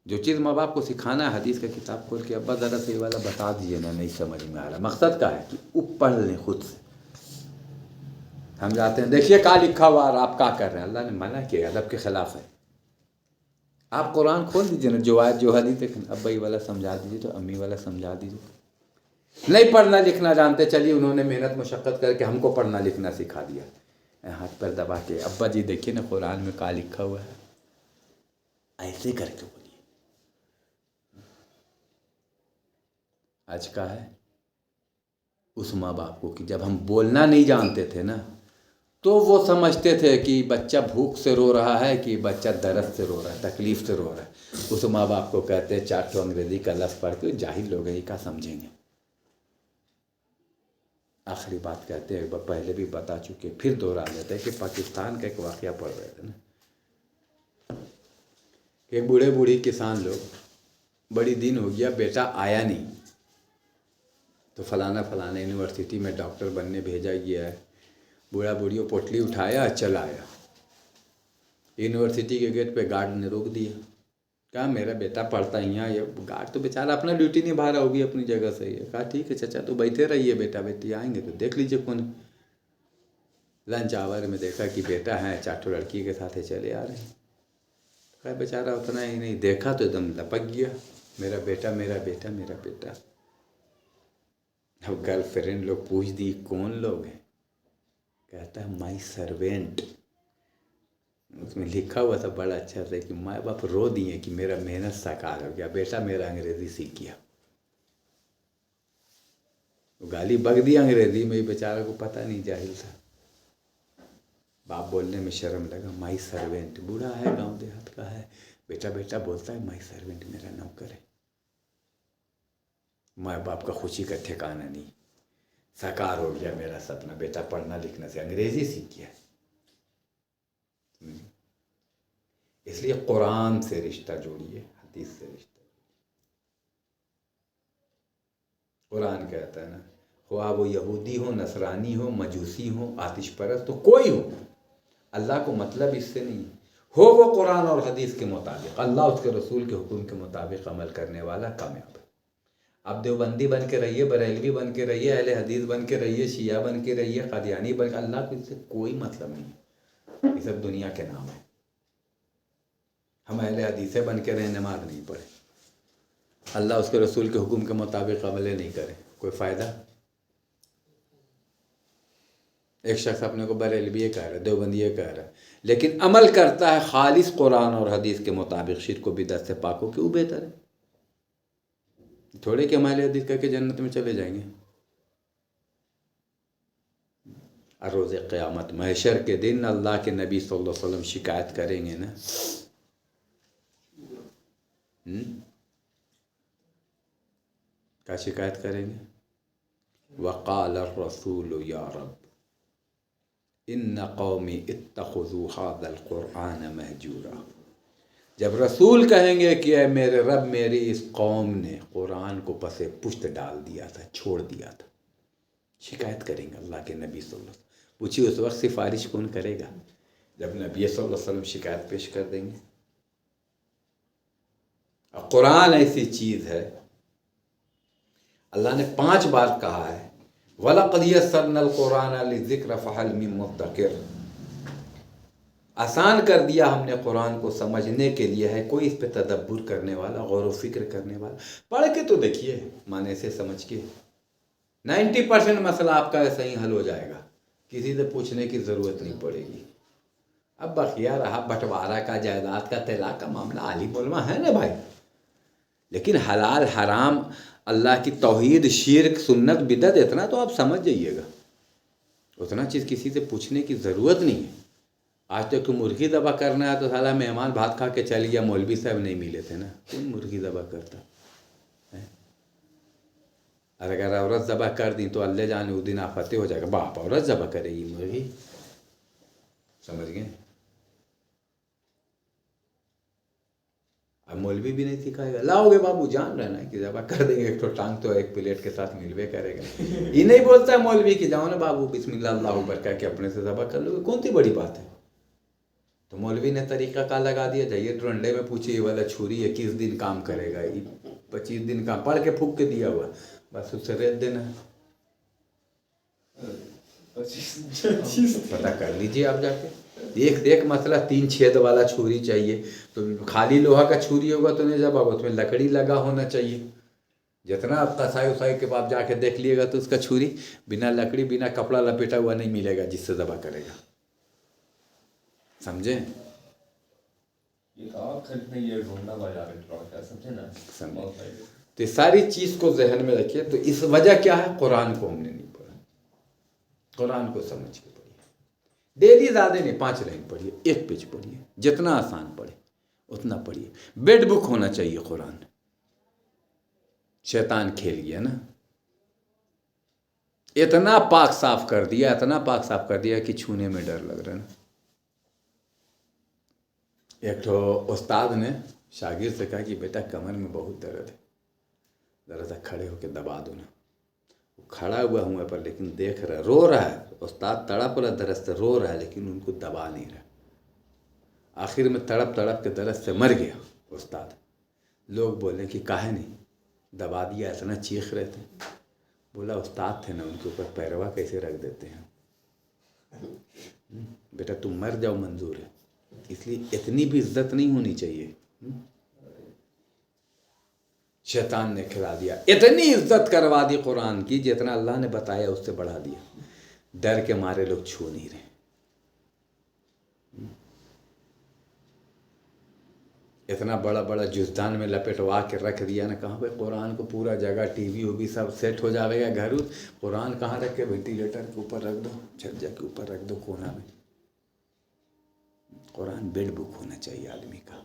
جو چیز ماں باپ کو سکھانا ہے، حدیث کا کتاب کھول کے ابا ذرا سے یہ والا بتا دیجیے نا، نہیں سمجھ میں آ رہا، مقصد کا ہے کہ وہ پڑھ لیں خود سے۔ ہم جاتے ہیں دیکھیے کہاں لکھا ہوا اور آپ کیا کر رہے ہیں، اللہ نے منع کیا، ادب کے خلاف ہے۔ آپ قرآن کھول دیجیے نا، جو آیت جو حدیث ہے، ابا یہ والا سمجھا دیجیے تو امی والا سمجھا دیجیے۔ نہیں پڑھنا لکھنا جانتے، چلیے انہوں نے محنت مشقت کر کے ہم کو پڑھنا لکھنا سکھا دیا، ہاتھ پر دبا کے ابا جی دیکھیے نا قرآن میں کہاں لکھا ہوا ہے، ایسے کر کے بولیے۔ آج کا ہے اس ماں باپ کو کہ جب ہم بولنا نہیں جانتے تھے نا، تو وہ سمجھتے تھے کہ بچہ بھوک سے رو رہا ہے کہ بچہ درد سے رو رہا ہے، تکلیف سے رو رہا ہے۔ اس ماں باپ کو کہتے ہیں 4 ٹھو انگریزی کا لفظ پڑھ کے، جاہل لوگ ہیں یہ کیا سمجھیں گے۔ آخری بات کہتے ہیں، پہلے بھی بتا چکے پھر دوہرا دیتے ہیں کہ پاکستان کا ایک واقعہ پڑھ رہے تھے نا، کہ بوڑھے بوڑھی کسان لوگ، بڑی دن ہو گیا بیٹا آیا نہیں، تو فلانا یونیورسٹی میں ڈاکٹر بننے بھیجا گیا ہے، بوڑھا بوڑھیوں پوٹلی اٹھایا چلا آیا، یونیورسٹی کے گیٹ پہ گارڈ نے روک دیا، کہا میرا بیٹا پڑھتا ہی ہے، یہ گارڈ تو بیچارہ اپنا ڈیوٹی نبھا رہا ہوگی اپنی جگہ سے، ہے کہا ٹھیک ہے چچا تو بیٹھے رہیے، بیٹا بیٹی آئیں گے تو دیکھ لیجیے کون۔ لنچ آور میں دیکھا کہ بیٹا ہے، 4 ٹھو لڑکی کے ساتھ چلے آ رہے ہیں، کہا بیچارہ اتنا ہی نہیں دیکھا تو ایک دم لپک گیا، میرا بیٹا میرا بیٹا میرا بیٹا۔ اب گرل فرینڈ لوگ پوچھ دی کون لوگ ہیں، کہتا ہے مائی سروینٹ، اس میں لکھا ہوا تھا بڑا اچھا تھا کہ ماں باپ رو دیے کہ میرا محنت ساکار ہو گیا، بیٹا میرا انگریزی سیکھ گیا۔ وہ گالی بک دی انگریزی میں، بیچارہ کو پتہ نہیں، جاہل تھا، باپ بولنے میں شرم لگا، مائی سروینٹ، بوڑھا ہے گاؤں دیہات کا ہے، بیٹا بیٹا بولتا ہے، مائی سروینٹ میرا نوکر ہے۔ ماں باپ کا خوشی کا ٹھکانہ نہیں، ساکار ہو گیا میرا سپنا، بیٹا پڑھنا لکھنا سے انگریزی سیکھ گیا۔ اس لیے قرآن سے رشتہ جوڑیے، حدیث سے رشتہ۔ قرآن کہتا ہے نا، خواہ وہ یہودی ہو، نصرانی ہو، مجوسی ہو، آتش پرست ہو، کوئی ہو، اللہ کو مطلب اس سے نہیں ہو وہ قرآن اور حدیث کے مطابق، اللہ اس کے رسول کے حکم کے مطابق عمل کرنے والا کامیاب ہے۔ آپ دیوبندی بن کے رہیے، بریلوی بن کے رہیے، اہل حدیث بن کے رہیے، شیعہ بن کے رہیے، قادیانی بن کے، اللہ کو اس سے کوئی مطلب نہیں، یہ سب دنیا کے نام ہے۔ ہم اہل حدیثیں بن کے رہیں، نماز نہیں پڑھیں، اللہ اس کے رسول کے حکم کے مطابق عمل نہیں کریں، کوئی فائدہ؟ ایک شخص اپنے کو بریلوی کہہ رہا ہے، دیوبندی کہہ رہا ہے، لیکن عمل کرتا ہے خالص قرآن اور حدیث کے مطابق، شرک و بدعت سے پاک ہو کے، وہ بہتر ہے۔ تھوڑے کہ ہم اہل حدیث کہہ کے جنت میں چلے جائیں گے۔ اور روز قیامت محشر کے دن اللہ کے نبی صلی اللہ علیہ وسلم شکایت کریں گے نا، کیا شکایت کریں گے؟ وقال الرسول یا رب ان قومی اتخذوا هذا القرآن مہجورا، جب رسول کہیں گے کہ اے میرے رب میری اس قوم نے قرآن کو پس پشت ڈال دیا تھا، چھوڑ دیا تھا، شکایت کریں گے اللہ کے نبی صلی اللہ علیہ وسلم. پوچھیے اس وقت سفارش کون کرے گا؟ جب نبی صلی اللہ علیہ وسلم شکایت پیش کر دیں گے. اور قرآن ایسی چیز ہے، اللہ نے 5 بار کہا ہے وَلَقَدْ يَسَّرْنَا الْقُرْآنَ لِلذِّكْرِ فَهَلْ مِن مُدَّكِرٍ. آسان کر دیا ہم نے قرآن کو سمجھنے کے لیے، ہے کوئی اس پہ تدبر کرنے والا، غور و فکر کرنے والا؟ پڑھ کے تو دیکھیے معنی سے سمجھ کے، 90% مسئلہ آپ کا ایسا ہی حل ہو جائے گا، کسی سے پوچھنے کی ضرورت نہیں پڑے گی. اب بقیہ رہا بٹوارہ کا، جائیداد کا، طلاق کا معاملہ، عالم علماء ہے نا بھائی، لیکن حلال حرام، اللہ کی توحید، شرک، سنت، بدعت، اتنا تو آپ سمجھ جائیے گا. اتنا چیز کسی سے پوچھنے کی ضرورت نہیں ہے. آج تک کہ مرغی ذبح کرنا ہے تو سالا مہمان بھات کھا کے چل گیا، مولوی صاحب نہیں ملے تھے نا، کون مرغی ذبح کرتا ہے؟ اور اگر عورت ذبح کر دی تو اللہ جانے وہ دن آفتے ہو جائے گا، باپ عورت ذبح کرے گی مرغی، سمجھ گئے؟ اب مولوی بھی نہیں سکھائے گا، لاؤ گے بابو جان رہنا ہے کہ ذبح کر دیں گے، ایک تو ٹانگ تو ایک پلیٹ کے ساتھ ملوے کرے گا. یہ نہیں بولتا ہے مولوی کہ جاؤ نا بابو بسم اللہ اللہ اکبر کہہ کے اپنے سے ذبح کر لو گے، کون سی بڑی بات ہے؟ تو مولوی نے طریقہ کا لگا دیا، جائیے ڈنڈے میں پوچھیے یہ والا چھری 21 دن کام کرے گا، 25 دن کام، پڑھ کے پھونک کے دیا ہوا، بس اس سے ریت دینا ہے. پتہ کر لیجئے آپ جا کے. ایک مسئلہ 3 چھید والا چھری چاہیے، تو خالی لوہا کا چھری ہوگا تو نہیں ذبح ہوگا، اس میں لکڑی لگا ہونا چاہیے. جتنا آپ قصائی وسائی کے بعد جا کے دیکھ لیے گا تو اس کا چھری بنا لکڑی بنا کپڑا لپیٹا ہوا نہیں ملے گا جس سے ذبح کرے گا. سمجھیں؟ یہ کہاں خریدنے یہ ڈھونڈنا بازار میں ٹراک ہے، سمجھے نا؟ سمجھیں. تو ساری چیز کو ذہن میں رکھیے. تو اس وجہ کیا ہے؟ قرآن کو ہم نے نہیں پڑھا. قرآن کو سمجھ کے پڑھیے، ڈیلی زیادہ نہیں، 5 لائن پڑھیے، 1 پیج پڑھیے، جتنا آسان پڑھے اتنا پڑھیے. بیڈ بک ہونا چاہیے قرآن. شیطان کھیل گیا نا، اتنا پاک صاف کر دیا، اتنا پاک صاف کر دیا کہ چھونے میں ڈر لگ رہا ہے نا. ایک تو استاد نے شاگرد سے کہا کہ بیٹا کمر میں بہت درد ہے، ذرا سا کھڑے ہو کے دبا دو نا. کھڑا ہوا ہوں پر لیکن دیکھ رہا ہے، رو رہا ہے. استاد تڑپ رہا درد سے، رو رہا ہے لیکن ان کو دبا نہیں رہا. آخر میں تڑپ تڑپ کے درد سے مر گیا استاد. لوگ بولے کہ کاہے نہیں دبا دیا، اتنا چیخ رہے تھے. بولا استاد تھے نا، ان کے اوپر پیروا کیسے رکھ دیتے ہیں؟ بیٹا تم مر جاؤ منظور ہے، اس لیے اتنی بھی عزت نہیں ہونی چاہیے. شیطان نے کھلا دیا، اتنی عزت کروا دی قرآن کی جتنا اللہ نے بتایا اس سے بڑھا دیا. ڈر کے مارے لوگ چھو نہیں رہے. اتنا بڑا بڑا جزدان میں لپٹوا کے رکھ دیا نا. کہاں پہ قرآن کو پورا جگہ ٹی وی ہو بھی سب سیٹ ہو جاوے گا گھر. قرآن کہاں رکھ کے وینٹیلیٹر کے اوپر رکھ دو، چھجا کے اوپر رکھ دو کونا میں. قرآن بیڈ بک ہونا چاہیے آدمی کا.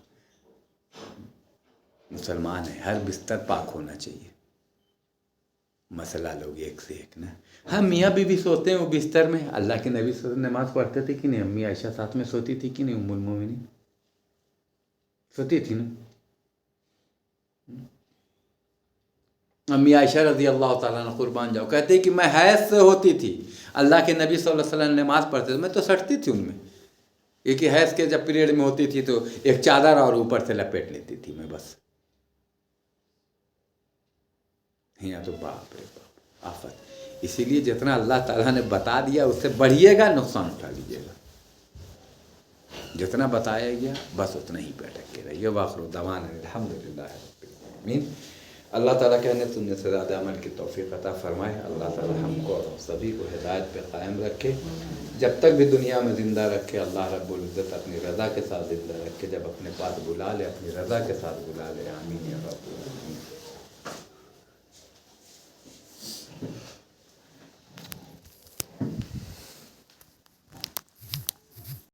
مسلمان ہے، ہر بستر پاک ہونا چاہیے. مسئلہ لوگ ایک سے ایک نا. ہاں میاں بیوی سوتے ہیں وہ بستر میں. اللہ کے نبی صلی اللہ علیہ وسلم نماز پڑھتے تھے کہ نہیں؟ امی عائشہ ساتھ میں سوتی تھی کہ نہیں؟ ام المومنین سوتی تھی نا. امی عائشہ رضی اللہ تعالیٰ عنہ قربان جاؤ کہتے ہیں کہ میں حیض سے ہوتی تھی، اللہ کے نبی صلی اللہ علیہ وسلم نماز پڑھتے تھے، میں تو سٹتی تھی ان میں. ایک حیض کے جب پیریڈ میں ہوتی تھی تو ایک چادر اور اوپر سے لپیٹ لیتی تھی میں بس. یہاں تو باپ رے باپ آفت. اسی لیے جتنا اللہ تعالیٰ نے بتا دیا اس سے بڑھیے گا، نقصان اٹھا لیجیے گا. جتنا بتایا گیا بس اتنا ہی پہ اٹک کے رہیے. واخر دعوانا الحمدللہ رب العالمین. اللہ تعالیٰ کہنے سننے سے زیادہ عمل کی توفیق عطا فرمائے. اللہ تعالیٰ ہم کو اور سبھی کو ہدایت پہ قائم رکھے، جب تک بھی دنیا میں زندہ رکھے. اللہ رب العزت اپنی رضا کے ساتھ زندہ رکھے، جب اپنے پاس بلا لے اپنی رضا کے ساتھ بلا لے. آمین یا رب العالمین.